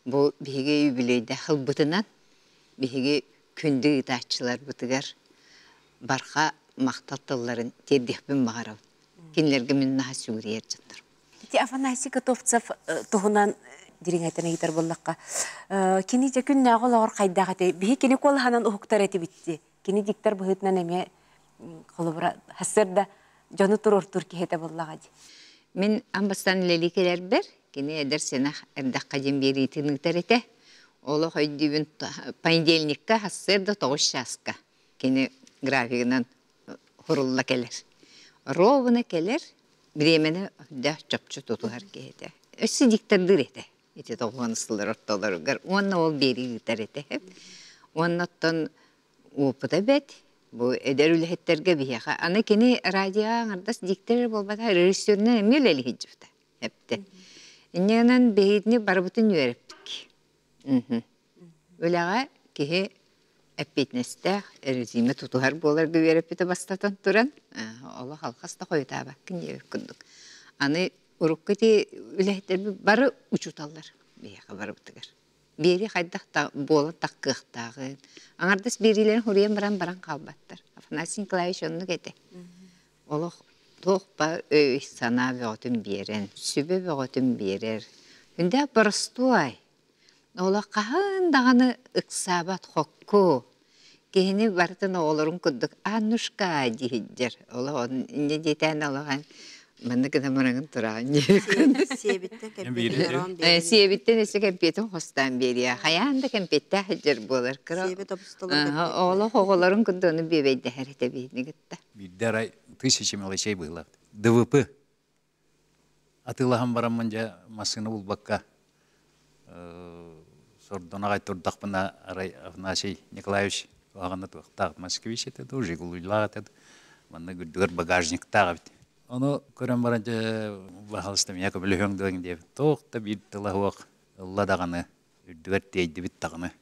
бұл бейге үбілейді қыл бұтынан бейге күнді ұтачылар бұтығар барқа мақталтыларын тердекпен бағарау. Кенлерге мен наға сүгірі ержіндір. Афанасий Готовцев туһунан дириңәтенә гитар буллакка. Кини же күннә голор кайдага те. Би кини колханан ухуктар эти битти. Кини диктор быһытнан эме колобра хасырда жону турор турки хете буллага ди. Мен амбастан леликелер бер. Кини эдер сенах эрдәк кадим бери тинитәрете. Олох өйдүбүн понедельникка хассырда 9 часка. Кини графигынан хурулла келер. Ровына келер, времени да чапчу тутугар кейде. Өссі диктардыр ете. Ете тоғуаныстылар орталарыгар. Онна ол бери гитар ете. Оннаттан опыта бет. Бу эдер үлэхеттерге бияха. Аны кини радио аңардас диктор болбата режиссернен эмел эле хиджифта. Хепте. Инненен бейдini барбытын үйереппик. Өлаға кихи әппетнесті режиме тутуғар болар үйереппеті бастатан туран. Ола халқаста қойта бақын ебіп күндік. Аны уруккати үлэхеттерби бары учуталлар. Бияқа барбытыгар. Бери қайдақ болы таққықтағы. Аңардас берилерін хуриян баран қалбаттар. Афанасий Николаевич онны кете. Олық тоқпа өй сана бөғытын берен, сүбе бөғытын берер. Хүнде бұрысту ай. Ола қағын дағаны ұқсабат қоқку. Кейіні бартын оларын күддік аннушка дейдер. Ола оның не дейтен алаған. Мәнді кіна мұрағын тұраған. Сиебіттен есі кәмпетін қостан берия. Қаянда кәмпетті әжір болар. Ола қоғыларын күдді оны бебейді әріте бейді күтті. Биддер 1000 мелочей было. ДВП. Атылахан барамынжа масыны булбакка. Сордонагай турдақпына Афанасий Николаевич оғаны туақтағыт Москвич етеді, уже гулуйлагат еді. Маны күрдігір багажник тағып. Оны көрен баранжа бағалыстым, яқы білі өңдігін деп. Тоқта бидділа оқ, ұлладағаны, үрдігір дейді біттағыны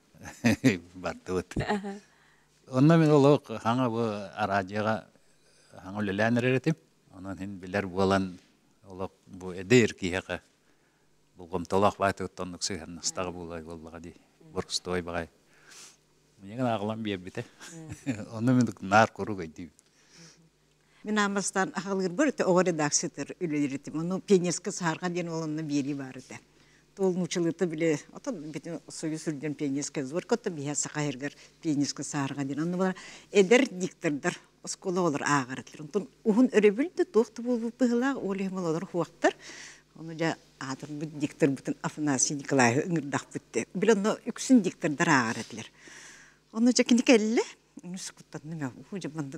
барды өт. Онна мен ол оқ хаңа бұл арадияға хаңа өлеләнер еретім. Онын хен білер болан олық бұл әдейір кейеға бұл ғымтолақ баты ұттанлық сүйген нұстағы болай болбаға дей. Бұрқыстой бағай. Менеген ағылан бейб біте. Оны мен нар көру көйдейб. Мен амастан ағылғыр бір оғы редаксиятыр үлелеретім. Оны пионерскі сағарға ден олынны бері барыды. Толын ұчылыты біле, отын бетін союз үрден пионерскі зор көтті бия сақайырғыр пионерскі сағарға ден. Оны бұлар әдір диктордар, оскола олар ағарыдылар. Онтын ұғын өребілді тоқты болып бұғылақ, олығым олар хуақтар. Onu ja atır bu diktör bütün Афанасий Николаевич ыңырдақ бүтті.Bil onu үксін diktorдар ağırdılar. Onu ja kini kelle, onu sıkıttandı mı? Hoca bana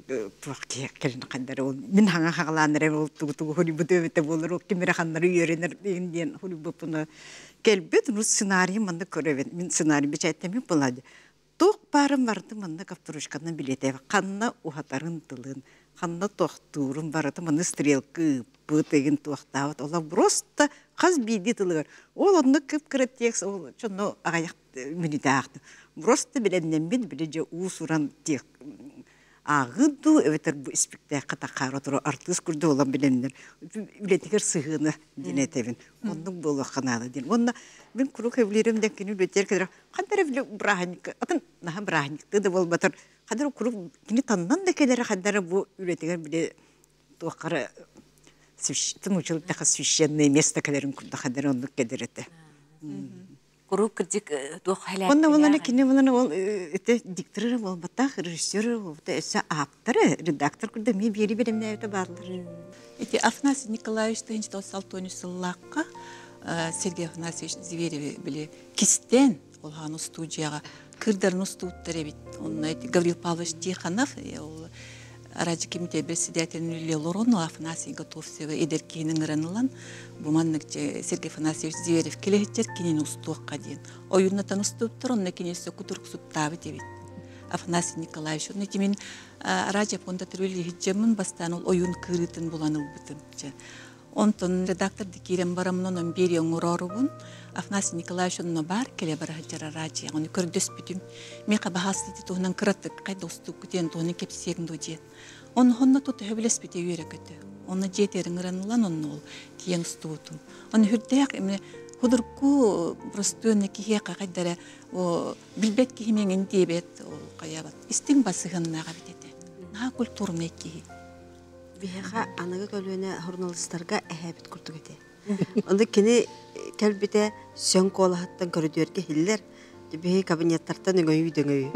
tuğak kelini kandırı ol. Min hanga hağlanır ol tuğu holi bu dövete olur. O kimere kanları öğrenir diyen holi bu bunu kelbet. Onu senaryo bana körevet. Min senaryo bir çaytemi buladı. Tuğ barım vardı bana kapturuşkandan bilete. Kanna uhatarın tılın. Kanna toxturum vardı bana strelki bıtığın tuğaktavut. Ola просто қаз бейді тылығыр. Ол оны кіп-кірі текс, ол чоно ағаяқ мүніде ақты. Просто біленнен бен білеже уысуран тек ағыду, өветер бұл іспекті қатақар отыру артыс күрді olan біленнер. Үлетігер сығыны денетевін. Оның болу қанады ден. Онна мен күрік әвлерім дәкені үлетер кедір. Қандар әвле браханик, атын наға браханикті де бол батыр. Қандар күрік кені таннан да кедері қандар бұл үлетігер біле туаққары Тымучылыптаға священное место, кәдерін күрді қадар ондық кәдер еті. Құру күрдік доқ хәләт. Онна оланы кені оланы ол дикторы ол баттақ, режиссеры ол өсі аптары, редактор күрді мен бері береміне өті барлыр. Афанасий Николаевич 1906 сыллаққа Сергей Афанасьевич Зверев біле кистен олғаны студияға кірдерін студтар ебет. Оны Гаврил Павлович Тиханов, Араджи комитет председатель Лорон Афанасий Готовцева эдер кейнің ранылан буманнык Сергей Афанасьевич Зверев келехеттер кейнен устуаққа дейін. Ойыннатан уступтыр, онна кейнесі күтірік сұптабы дебет. Афанасий Николаевич, оны темен Араджи понда түрвелі хиджамын бастан ол ойын кырытын буланыл бітім. Онтон редактор декерем барамын онын бері оңырары бұн. Афанасий Николаевич онына бар келе бара хаджар Араджи. Оны көрдөс бүтім. Меқа бағасы дейді туғынан кыраттық қайда ұсту күтен туғынан кепсегін дойден. Оны онына тұты хөбілес біте өйрі көті. Оны жетерін ғыранылан оны ол тиен ұсту ұтым. Оны хүрдәк худырку просто некие қайдары білбет кейменген дебет қаябат. Истің басығыннаға бітеді. Наға культур меккейі. Бияға анығы көлуіне журналистерге әхәбет күрдік еті. Онда кені кәлбіте сөн қолағаттан көрдерге хиллер, бейі кабинеттартан өңөй.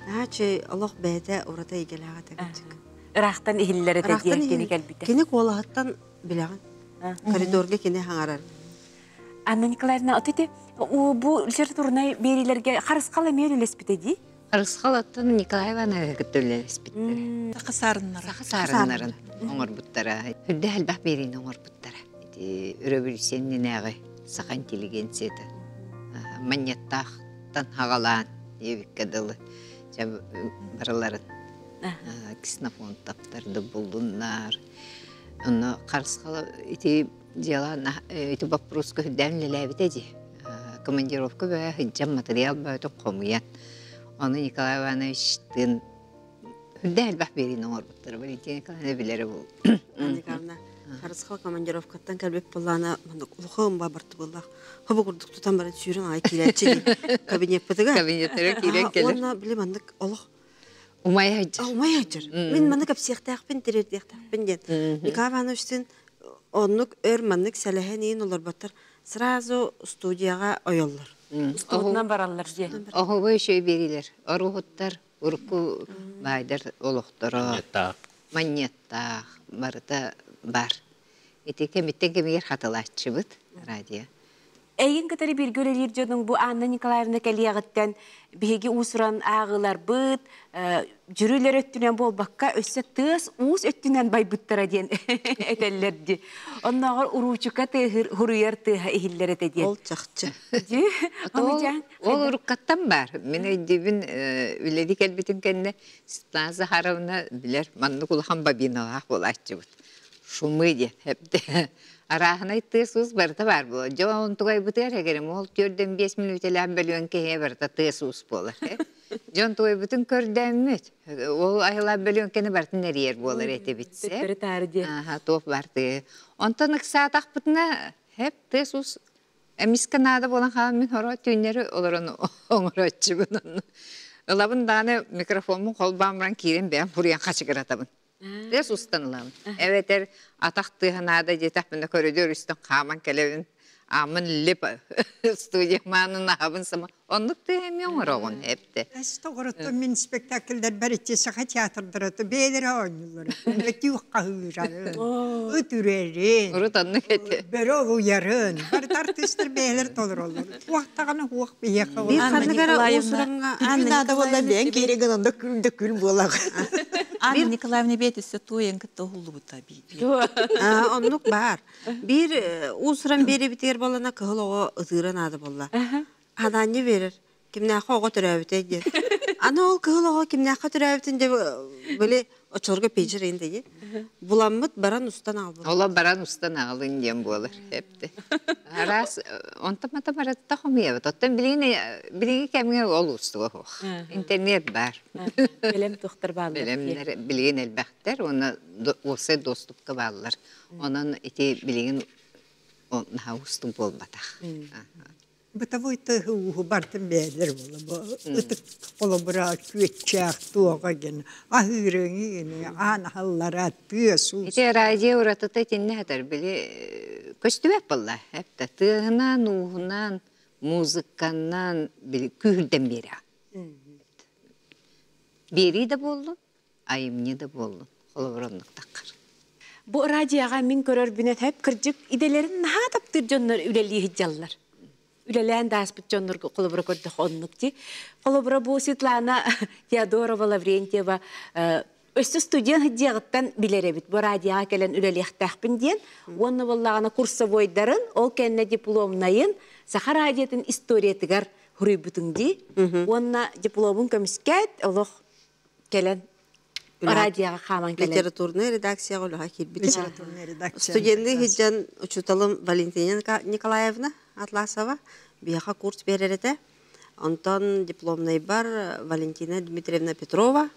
Нағачы олық бәйті ората егеліға тәгітік. Ирақтан ихиллері тәдейін кені кәлбіте. Кені қолағаттан біліған. Коридорға кені хаңарар. Анна Николаевна, отыты bu литературный берилерге харыскала мелелес битеди? Арысқалаттан Николаевна көттөлелес биттер. Сақысарыннары. Сарыннарын оңор буттара. Хүдді әлбақ берин оңор буттара. Өрөбүлсеннен ағы сақа интеллигенцияты. Маньяттақтан хағалан ебікке дылы. Бараларын ксенофонтаптарды бұлдыннар. Оны қарысқалы ити вопроска хүддән ләбітеді. Командировка бә хүддән материал бәйтін қомыян. Оны Николай Ивановичтің хүдді әлбақ берін оңыр бұттыр. Валентина Николаевна білері бұл. Николаевна, қарысқал командировкаттан кәлбек болағына ұлықығым барты болақ. Хабы құрдық тұтан бәрін сүйрін ай келетші кабинет бұдыға. Кабинеттері келен келер. Оны білем андық олық. Умай хайджыр. Умай хайджыр. Мен мандық әпсияқтақпен, терердияқтақпен ден. Николай Ивановичтің онлық өр мандық сәләхен ең олар баттыр. Сразу студияға ойоллар. Студынан баралар же. Оғы өшөй берилер. Орухуттар, урку байдар олуқтыры. Маньяттақ барыта бар. Кеметтен кемегер хатылатчы бұд радио. Әйін кітері бір көрелер жодың бұл Анна Николаевна кәлияғыттан беге ұсыран ағылар бұд, жүрілер өттінен бол баққа өсі тыз ұз өттінен бай бұттыра ден әтәлерді. Оннағыр ұруучука ғыруер тұға әйілер әтәден. Ол чақчы. Ол ұрыққаттан бар. Мен өйдебін үледі кәлбетін кәнне Светлана Захаровна білер, манны құлған бабиналақ ол атчы бұд. Шумы ден, әпті. Арахына тысыз барыта бар бұл. Жоғын тұғай бұтығар әгерім, ол көрден 5 минут әлі бөлуін кеге барыта тысыз болыр. Жоғын тұғай бұтын көрден мүт. Ол айыла бөлуін кені бартын әрер болыр әте бітсе. Төттері тарыде. Топ барды. Онтан ұқсатақ бұтына әп тысыз. Әміскі нада болан қағын мен ұра түйінері оларын оңыр өтші бұнын. Олабын даны микрофонмын қолбамыран кейрен бән бұриян қачығыр атабын. Дес устанылам. Эветер атақтығынада жетапында көрөдөр үстін қаман кәлевін амын леп студияманын ағабын сама. Ондықты әме оңыр оғын әпті. Әсті ғұрытты мен спектакльдер бәрітте саға театрдырыты бәйлері ойнылары. Өті ұққағырары, өтірерін. Ұрыт анны кәті. Бәрі ұйарын. Бәрі артистер бәйлер толыр олар. Уақтағаны уақ бейеқі Bir олар. kanıgara usurunga Нада болла бен кереген онда күлді күл болақ. Анна Николаевна бетісі тойын күтті ғылы бұта бейді. Onluk var. Bir usuran beri biter bolana kıhıl oğa ıtıran adı bolla. Adanı verir. Kimnaka oğa türevite der. Ana ol kıhıl oğa kimnaka türevitin de böyle açılga peçireyin de. Bulanmıt baran ustan al. Ola baran ustan ağılın diyen bolır hepti. Aras, ontamata baratta homiyevet. Ottan bilini kemine ol ustu oğuk. İnternet var. Belem toxtar bağlı. Bilimler bilgin elbəklər, ona olsa dostlukka bağlılar. Onun iti bilgin ona ustum bolbataq. Бытовой тығы ұғы бартын бәлер болы. Үтік қолы бұра көтчәқ туға ген. Ахырыңы гені, анағаллара түйесу. Ити радио ұратыта тенне әтір білі көстүбәп болла. Әпті тығынан, уғынан, музыканнан күлден бері. Бері де болу, айымне де болу. Қолы бұранлық таққар. Bu radioga min görür binet hep kırcık idelerin naha taptır jonlar üleli hicjallar. Ülelen daspıt jonlar kolobra gördük onlukti. Kolobra bu Svetlana Teodorova Lavrentieva östü studiyan hicjagıttan bilerebit. Bu radioga gelen üleli hıhtaqpın diyen. Onu vallağına kursa boydarın, ol kendine diplomnayın. Saha radiyatın istoriyetigar huribütün di. Onna diplomun kömüsket, Allah gelen radyoga xaman gelen. Literatурная редакция olarak келбит. Литературная редакция. Студенты хиджан учуталым Валентина Николаевна Атласова бияха курс беререте. Антон дипломный бар Валентина Дмитриевна Петрова.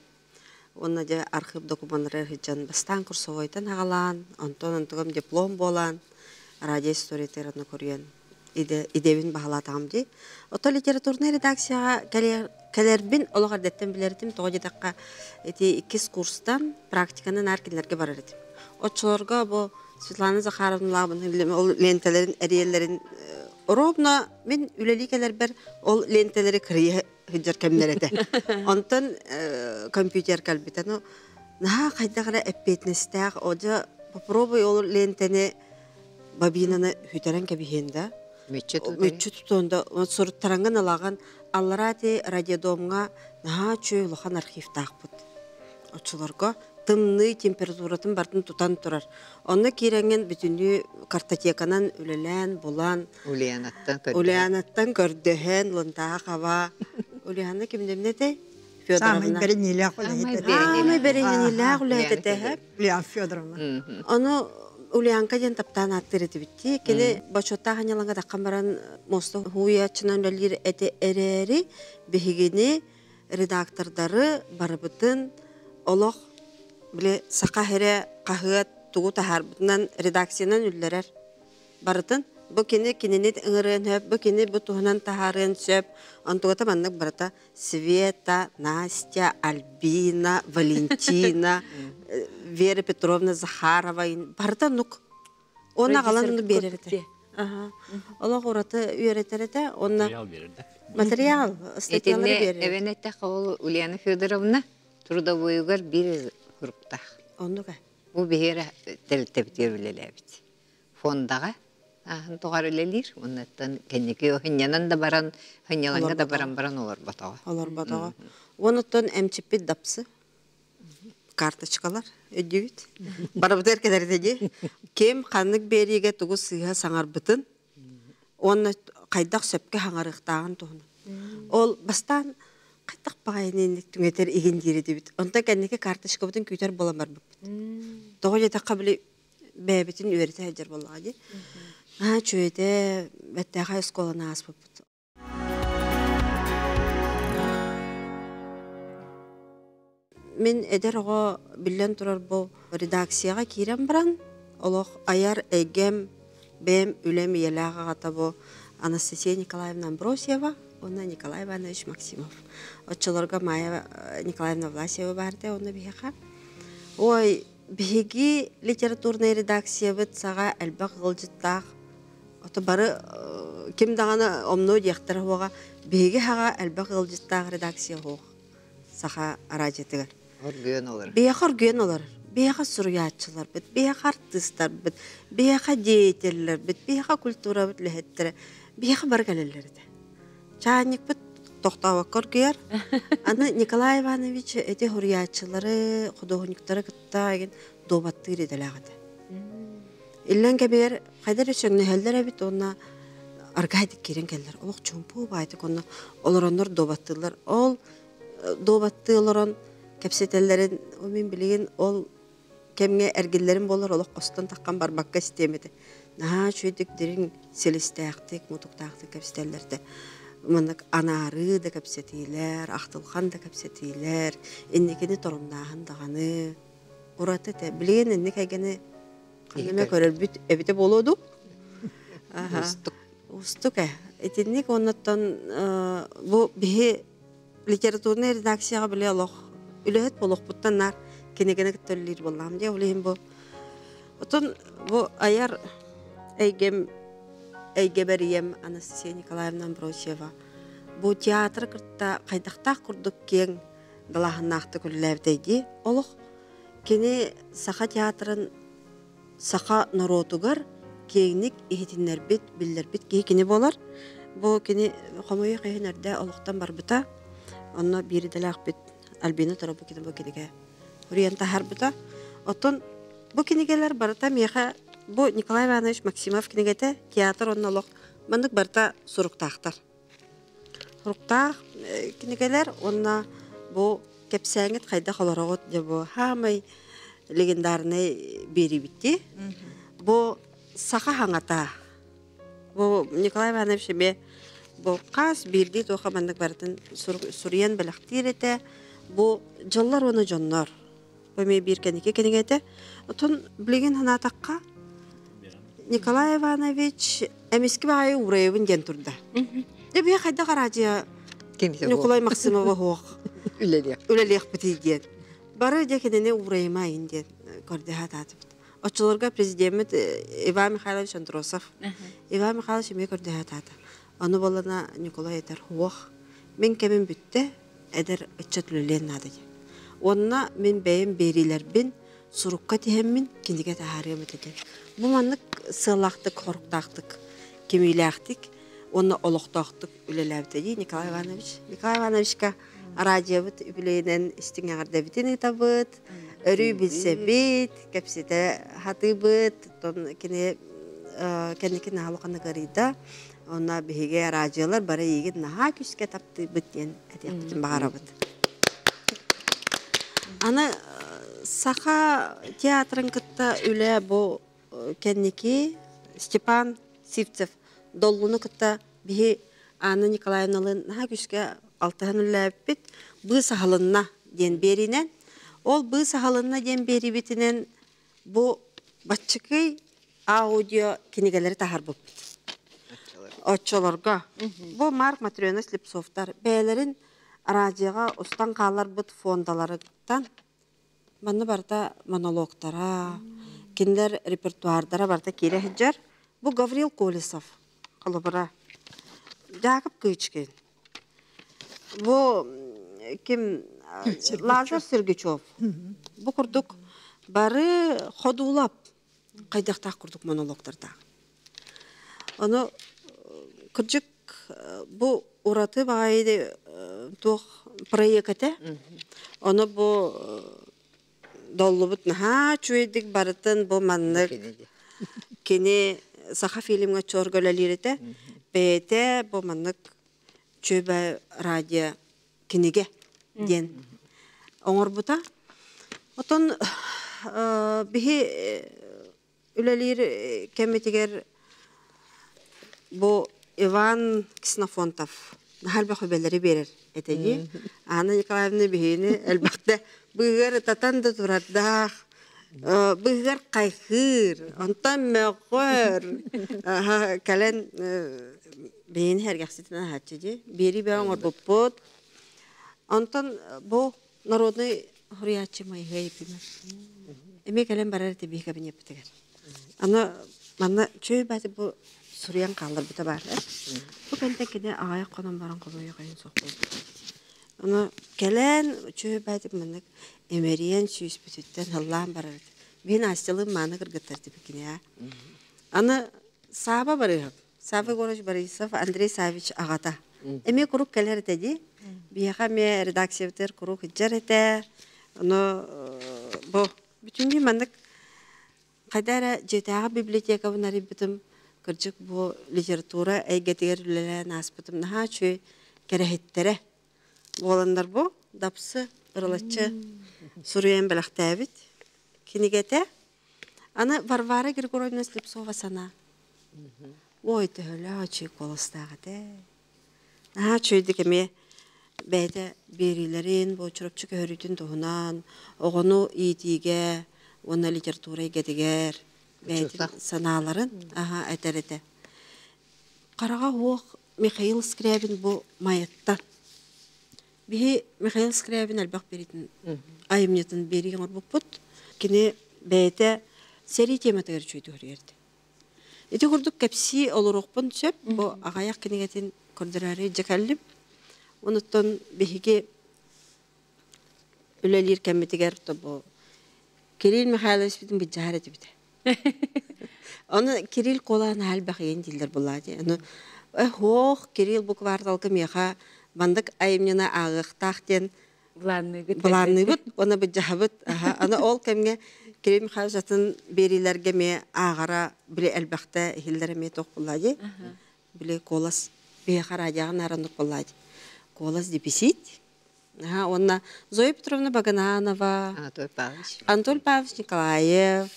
Онна же архив документтары хиджан бастан курсовойтан агалан. Антон антогам диплом болан. Радио историяларын көрген. Идевин бахалатам ди. Ото литературная редакция келербин олар деттен билердим. Тоғы даққа ikis курстан практиканы наркинлерге барар едим. Очолорга бу Светлана Захаровналабын ол лентелерин, әрелерин ровно мен үлеликелер бер ол лентелери кирие хиджар кемнерете. Онтон компьютер калбитано на кайдагара эппетнестег ожа попробуй ол лентене бабинаны хүтерен кебихенде. Мүччү тутонда соруттаранган алаган алларати радиодомга наха чөй лохан архивтаахпыт. Очуларга тымны температуратын бартын тутан турар. Онна киренген бүтүнү картотеканан үлелен, булан, Улянаттан көрдөһен, лонтаға қава. Улянна кимдемнете? Самый Федоровна. беренелі Самый беренелі құлайды. Ульяна Федоровна. Оны Улянка ден таптан аттырыты бітті. Кені бачотта ханяланға даққан баран мосты хуячынан өлір әте әрәрі бігігені редактордары барыбытын олық біле сақа хәрі қағыат туғу тахарбытынан редакциянан үллерер барытын. Бу кини киненет ыңырын хөп, бу кини бу туһунан тахарын сөп. Антугата маннык барата Света, Настя, Альбина, Валентина, Вера Петровна Захарова. Барата нук. Она галанды берерде. Аллах ураты үйретерде, онна материал, статьялары берер. Эвенетте қол Ульяна Федоровна трудовойгар бир хуруктах. Оннуга. Бу бихера телтептер үлелебит. Фондаға тугар үлелир, оннаттан кеннеке хынянан да баран, хыняланга да баран олар батага. Олар батага. Онуттан эмчиппит дапсы. Карточкалар өдүбүт. Барабытыр кедердеги. Кем каннык бериге тугу сыйга саңар бытын. Онна кайдак сөпкө хаңарыктаган тугун. Ол бастан кайдак багайнын түңетер игиндири дебит. Онта кеннеке карточка бутун күтөр боламар бит. Того жета кабли бебитин үйрөтө жер болгады. Чөйде беттеға эсколана аспып. Мен эдер оға билен турар бұл редакцияға кирен баран, олық аяр әйгем бәм үлем елаға ғата бұл Анастасия Николаевна Амбросьева, онна Николай Иванович Максимов. Отчыларға Майя Николаевна Власева барды, онна бейеға. Ой, бейге литературный редакция бұд саға әлбақ ғылжыттақ. Ота бары ким дағаны омно дияқтар хоға бейге хаға әлбақ ғылжыттақ редакция хоға саға радиотығар. Оргүйен олар. Бейеға оргүйен олар. Бейеға сұруятчылар бұд, бейеға артыстар бұд, бейеға деятелер бұд, бейеға культура бұд ләхеттірі, бейеға бар кәлелерді. Чаник бұд тоқтауы көргүйер. Аны Николай Иванович әте хуриятчылары, құдығынықтары күтті еген добатты ределағады. Иллен кебер кайдар өчөңнө хелдер бит онна аргайдык керен келдер. Олок чумпу байды конно олороннор добаттылар. Ол добаттыларын кепсетелерин о мен билген ол кемге эргиллерин болор олок костон таккан барбакка системеде. Чөйдүк дерин селистектик мутуктактык кепсетелерде. Мындык анары да кепсетилер, Актылхан да кепсетилер, иннекени торундахан даганы. Ураты те билген иннек аганы Кенеме көрөлбүт эбите болоду. Устук. Этинник оннаттан бу бихи литературный редакцияга биле алох. Үлөһөт болох буттаннар кенегене төллөр боллам де улейм бу. Отон бу аяр эйгеберием Анастасия Николаевна Амбросьева. Бу театр кыртта кайдакта курдук кең далаханакты күлләбдеги. Олох кене саха театрын Сақа народугар кейінік ехетінлер бит, білдер бит кейкені болар. Бұл кені қомойы қайынарда олықтан бар бұта. Онна бері дәләқ бит Альбина тұры бұл кені бұл кенеге. Уриянта хар бұта. Отын бұл кенегелер барыта меха бұл Николай Иванович Максимов кенегеті театр онна олық. Мандық барыта сұруқтақтар. Сұруқтақ кенегелер онна бұл кепсәңет қайда қаларағыт де бұл хамай легендарный бери битти. Бу саха хаңата. Бу Николай Иванович бе бу кас бирди тоха мандык бартын сурьян белактирете. Бу жыллар оны жоннор. Бу ме биркенеке кенегете. Отун билген ханатакка Николай Иванович эмески бай урайбын ден турда. Дебе кайда каражы Николай Максимова хох. Үлелек битиген. Бары декенене урайма инде көрдөхат атып. Очолорга президент Иван Михайлович Андросов. Иван Михайлович ме көрдөхат ата. Аны болана Николай этер хуох. Мен кемен бүтте эдер өчөтлөлен нады. Онна мен бейим берилер бин сурукка тихеммин киндиге тахарым этеген. Бу маннык сылактык, хоруктактык. кемиляхтик, онна олохтоохтук үлеләбитеди Николай Иванович. Николай Ивановичка радиобыт үбілейнен істің ағардабитini табыт, өрүй білсебит, кәпсеті хатыбыт, тон кенеkin алықаны қарыда, онна бігі радиолар бары егін наға күске тапты біттен әтеқтін бағарабыт. Аны саха театрын кытта үлі бұл кенеки Степан Сивцев доллуны кытта бігі Анна Николаевналын наға күске алтыхан үләбіт бұ сахалынна ден берінен. Ол бұ сахалынна ден бері бітінен бұл батчықый аудио кенегелері тахар бұп. Отчоларға. Бұл Марк Матрена Слепцовтар. Бәлерін радиоға ұстан қалар бұт фондаларыттан. Маны барда монологтара, кендер репертуардара барда кере хиджар. Бұл Гаврил Колесов. Қалыбыра. Дағып көйчкен. Бұл кім? Лазар Сергичев. Бұл күрдік бары ходулап қайдақтақ күрдік монологтарда. Оны күрджік бұл ұраты бағайды тұқ проекті. Оны бұл долы бұт наға чуедік барытын бұл маннық кені саха фильмға чоргөлелерді бәйті бұл маннық чөбі радио кенеге ден. Оңыр бұта. Отын бігі үлелер кәметігер бұл Иван Ксенофонтов нахалбақ өбелері берер. Әтеге, Анна Николаевна бігені әлбақты бұғыр татанды тұрардақ, бұғыр қайқыр, онтан мәғыр. Кәлін бігені әргәқсетіне хатчыды. Бері бәң орбұппыд. Онтан бұл народный хұриятчы майға епімір. Эме кәлін барар әте бейгі кәбін епітігер. Ана чөй бәті бұл Суриян қалыр бұта барлар. Бұл кәлден кәне ағайық қонан баран қолуы қайын соқ болды. Оны кәлін чөй бәті мұнық әмериян сүйіс бүтіттен ғыллан барар. Мен астылым маны қырғыттарды бікіне. Аны Саба барығып. Саба Горож Борисов, Андрей Савич ағата. Эме құруқ кәлер әтеді. Бияға ме редакциятер құруқ үджар әті. Оны бұл бүтінгі мандық қайдара жетаға библиотека бұнары бітім кыржык бұл литература әйгетігер үлелән аспытым наға чөй кәрәхеттері. Боландар бұл дапсы ұрылатчы Суриян бәліқті әбіт. Кенегеті аны Варвара Григорьевна Слепцова сана. Ой, төхілі чөй қолыстағы дә. Наға чөйді кеме бәйді берилерін бұл чұрапчы көрітін тұғынан, оғыну иетіге, оны литература әйгетігер. Бәйтін саналарын әтәреді. Қараға оқ Михаил Скрябин бұл майыттан. Бейі Михаил Скрябин әлбақ беретін айымнетін берген ұрбық бұд. Кені бәйті сәрі тематығыр чөйді көрерді. Эти құрдық кәпсі олыр оқпын түсіп, бұл ағаяқ кенегетін көрдірәрі жекәлім. Оныттан бейге үлелер кәмметігер бұл Кирилл Михайлович бітін бұл жағар әді біді. Оны Кирилл қоланы әлбақ ең дейлер болады. Хоқ, Кирилл бұл кварталқы меға бандық айымнена ағықтақтен бұланы бұд, оны бұд жаға бұд. Оны ол кәмге Кирилл Михайлович атын берилерге ме ағара біле әлбақты хилдері ме тоқ болады. Біле қолас бейға радияғын арандық болады. Қолас депесит. Онна Зоя Петровна Багананова, Антон Павлович Николаев,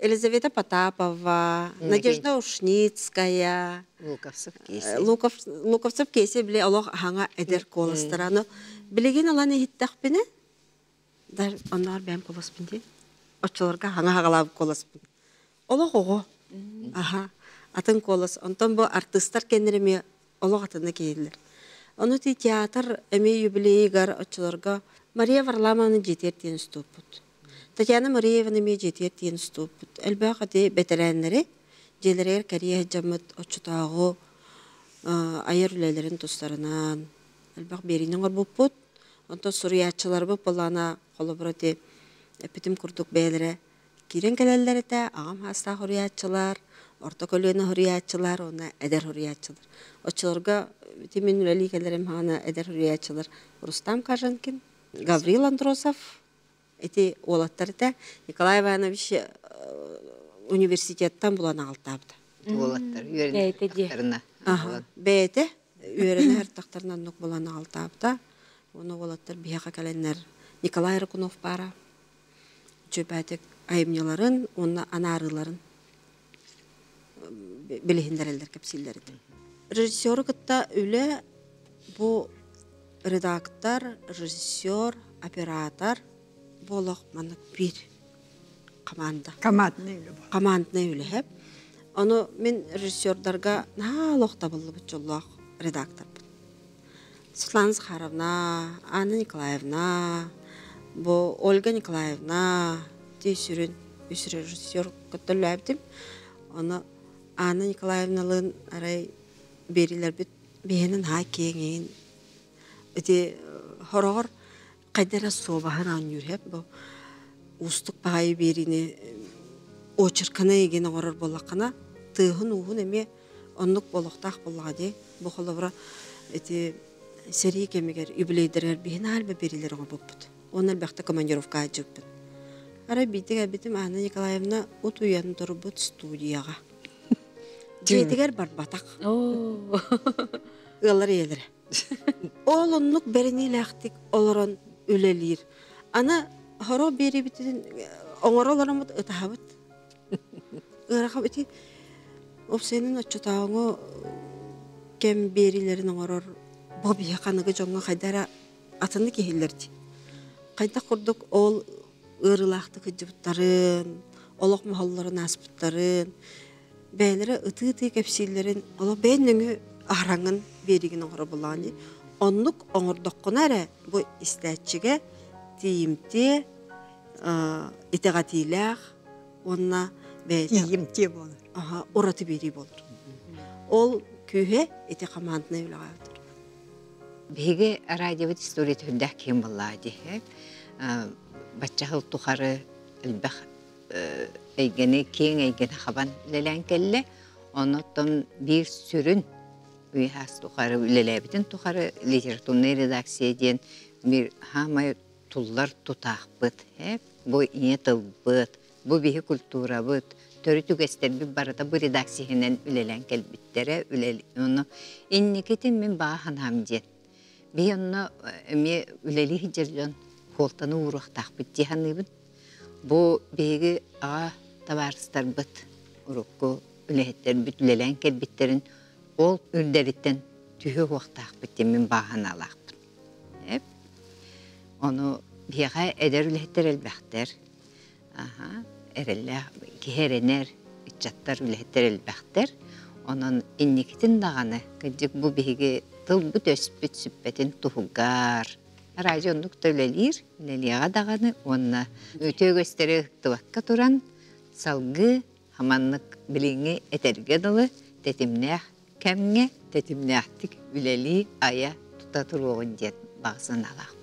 Елизавета Потапова, Надежда Ушницкая, Луковцев кейсе біле олық хаңа әдер қолыстыраны. Білеген оланы хиттақ біне? Онлар бәм қоласпын де. Отчыларға хаңа хағалабы қоласпын. Олық оғы. Атын қолас. Онтан бұл артыстар кендіреме олық атыны кейділер. Оны театр әме юбилейгар отчыларға Мария Варламаны жетер тен стоппыд. Татьяна Мариевна ме жетер тен стоппыд. Әлбәқ әте бәтәрәнлері желерер кәрия жамыт отчытағы айыр үлелерін тұстарынан. Әлбәқ берінің ор бұппыд. Онта сұриятчылар бұп болана қолы бұр әте әпітім күрдік бәлері. Керен кәлелер әте ағам хаста құриятчылар. Орта көлөне хурриячылар, она эдер хурриячылар. Очолорга тимин үлели келерем хана эдер хурриячылар. Рустам Кажанкин, Гаврил Андросов, эти олаттарда Николай Иванович университеттен булан алтабды. Олаттар, үйерін тақтарына. Бәйті, үйерін әр тақтарынан нұқ булан алтабды. Оны олаттар бияға кәленлер Николай Ракунов бара. Чөпәтік айымняларын, оны анарыларын білігіндерелдер кәпсілдерді. Режиссеры кітта үлі бұл редактор, режиссер, оператор болық манық бір команда. Командны үлі хеп. Оны мен режиссердарға налоқта болды бұт жоллақ редактор. Светлана Захаровна, Анна Николаевна, бұл Ольга Николаевна, тейсірін үсірі режиссер күттілі әбдім. Оны Анна Николаевналың арай берилер бит бейінің хай кеңейін. Өте хорор қайдара собағын ан үріп, бұл ұстық бағайы беріне очырқына егені ғорыр болақына, тұғын ұғын әме онлық болықтақ болаға де, бұл қолыбыра өте сәрі кемегер үбілейдірер бейін албы берилер ғор бұппыд. Оны әлбәқті командировка ажықпыд. Арай бейтік әбітім Анна Николаевна ұт ұяны тұры бұд студияға. Жетігер бар батақ. Ұлар елірі. Ол онлық бәріне ләқтік оларан өлелер. Ана хоро бері бітін оңыр оларамыд ұтағабыд. Ұраға біті опсенің отчытауыңы кәм берілерін оңырыр бобия қанығы жоңға қайдара атыны кейілерді. Қайда құрдық ол ұрылақты күджіптарын, олық мұхалларын аспыттарын, бәлері ұты-ұты кәпсейлерін, олық бәйніңі ағраңын берігін оңыры болағаны. Онлық оңырдыққын әрі бұл істәтчіге тиімте, итеғатиләқ, онына бәйті. Тиімте болыр. Ораты бері болыр. Ол күйе ите командына үліға өтір. Беге радиовыт история түрдәк кем болады. Батчағыл тұқары әлбәқ әйгені, кең әйгені қабан ләлән кәлі. Оныттым бір сүрін үйхас тұқары, ләләбітін тұқары литературный редакция ден бір хамай тұллар тұтақ бұд. Бұл ине тыл бұд, бұл бейі культура бұд. Төрі түгестер бір барыда бұл редакциянен үлелән кәлбіттері оны. Иннекетін мен бағын хамден. Бей оны үлелі хиджерден қолтаны ұрықтақ бұд дейханы бұд. Бұл бейгі аға табарыстар бұд. Ұрыққы үлелеттер бұд, үлелән кәлбіттерін ол үлдеріттен түйі оқтақ бұд дейін мен бағын алақ бұд. Оны бейға әдер үлелеттер әлбәқтер. Әрелі кехеренер, үтчаттар үлеттер әлбәқтер. Onun innikitin dağını, kıcık bu bihigi tıl bu töspüt süppetini tuhugar. Radyonluk da ülelir, üleliyağa dağını, onunla ötüye gösteri tıvakka turan, salgı, hamanlık bilini eterge dalı, tetimneh kemge, tetimnehtik üleli aya tutatır oğun diye bağısını alaq.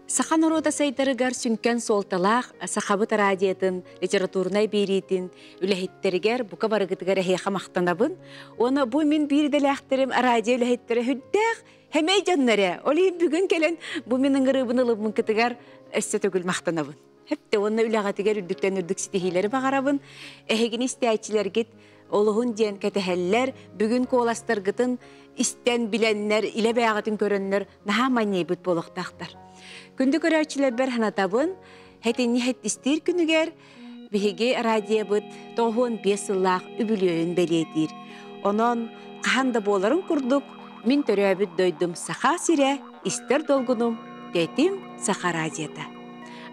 Сахан орода сайдарыгар сүнкен солталақ, сахабыт радиятын, литературнай берейтін, үләхеттерігер, бұқа барығытығар әйеқа мақтанабын. Оны бұл мен бірдел әқтерім радио үләхеттері хүддәқ, хәмей жаннары. Олейін бүгін келен бұл менің ғырыбын ылыбын кітігар әсі төгіл мақтанабын. Хәпті оны үләғатығар үрдіктен үрдік сетихилері бағарабын. Әхеген істәйчілер олығын ден кәтәхәлләр, бүгін қоластырғытын, істен біленнер, иле бәғатын көріннер, наға манней бұт болықтақтар. Күнді көрәчілер бәр ханатабын, хәтені хәттістер күнігер, бігі радио бұд 95 сыллақ үбілеуін бәлетір. Онын қағанда боларын күрдік, мен төрәбіт дойдым сақа сире, істер долгыным, тәтім сақа радиода.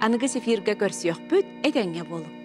Анығы сефирге көрсіяқ бүт, әгәңе болып.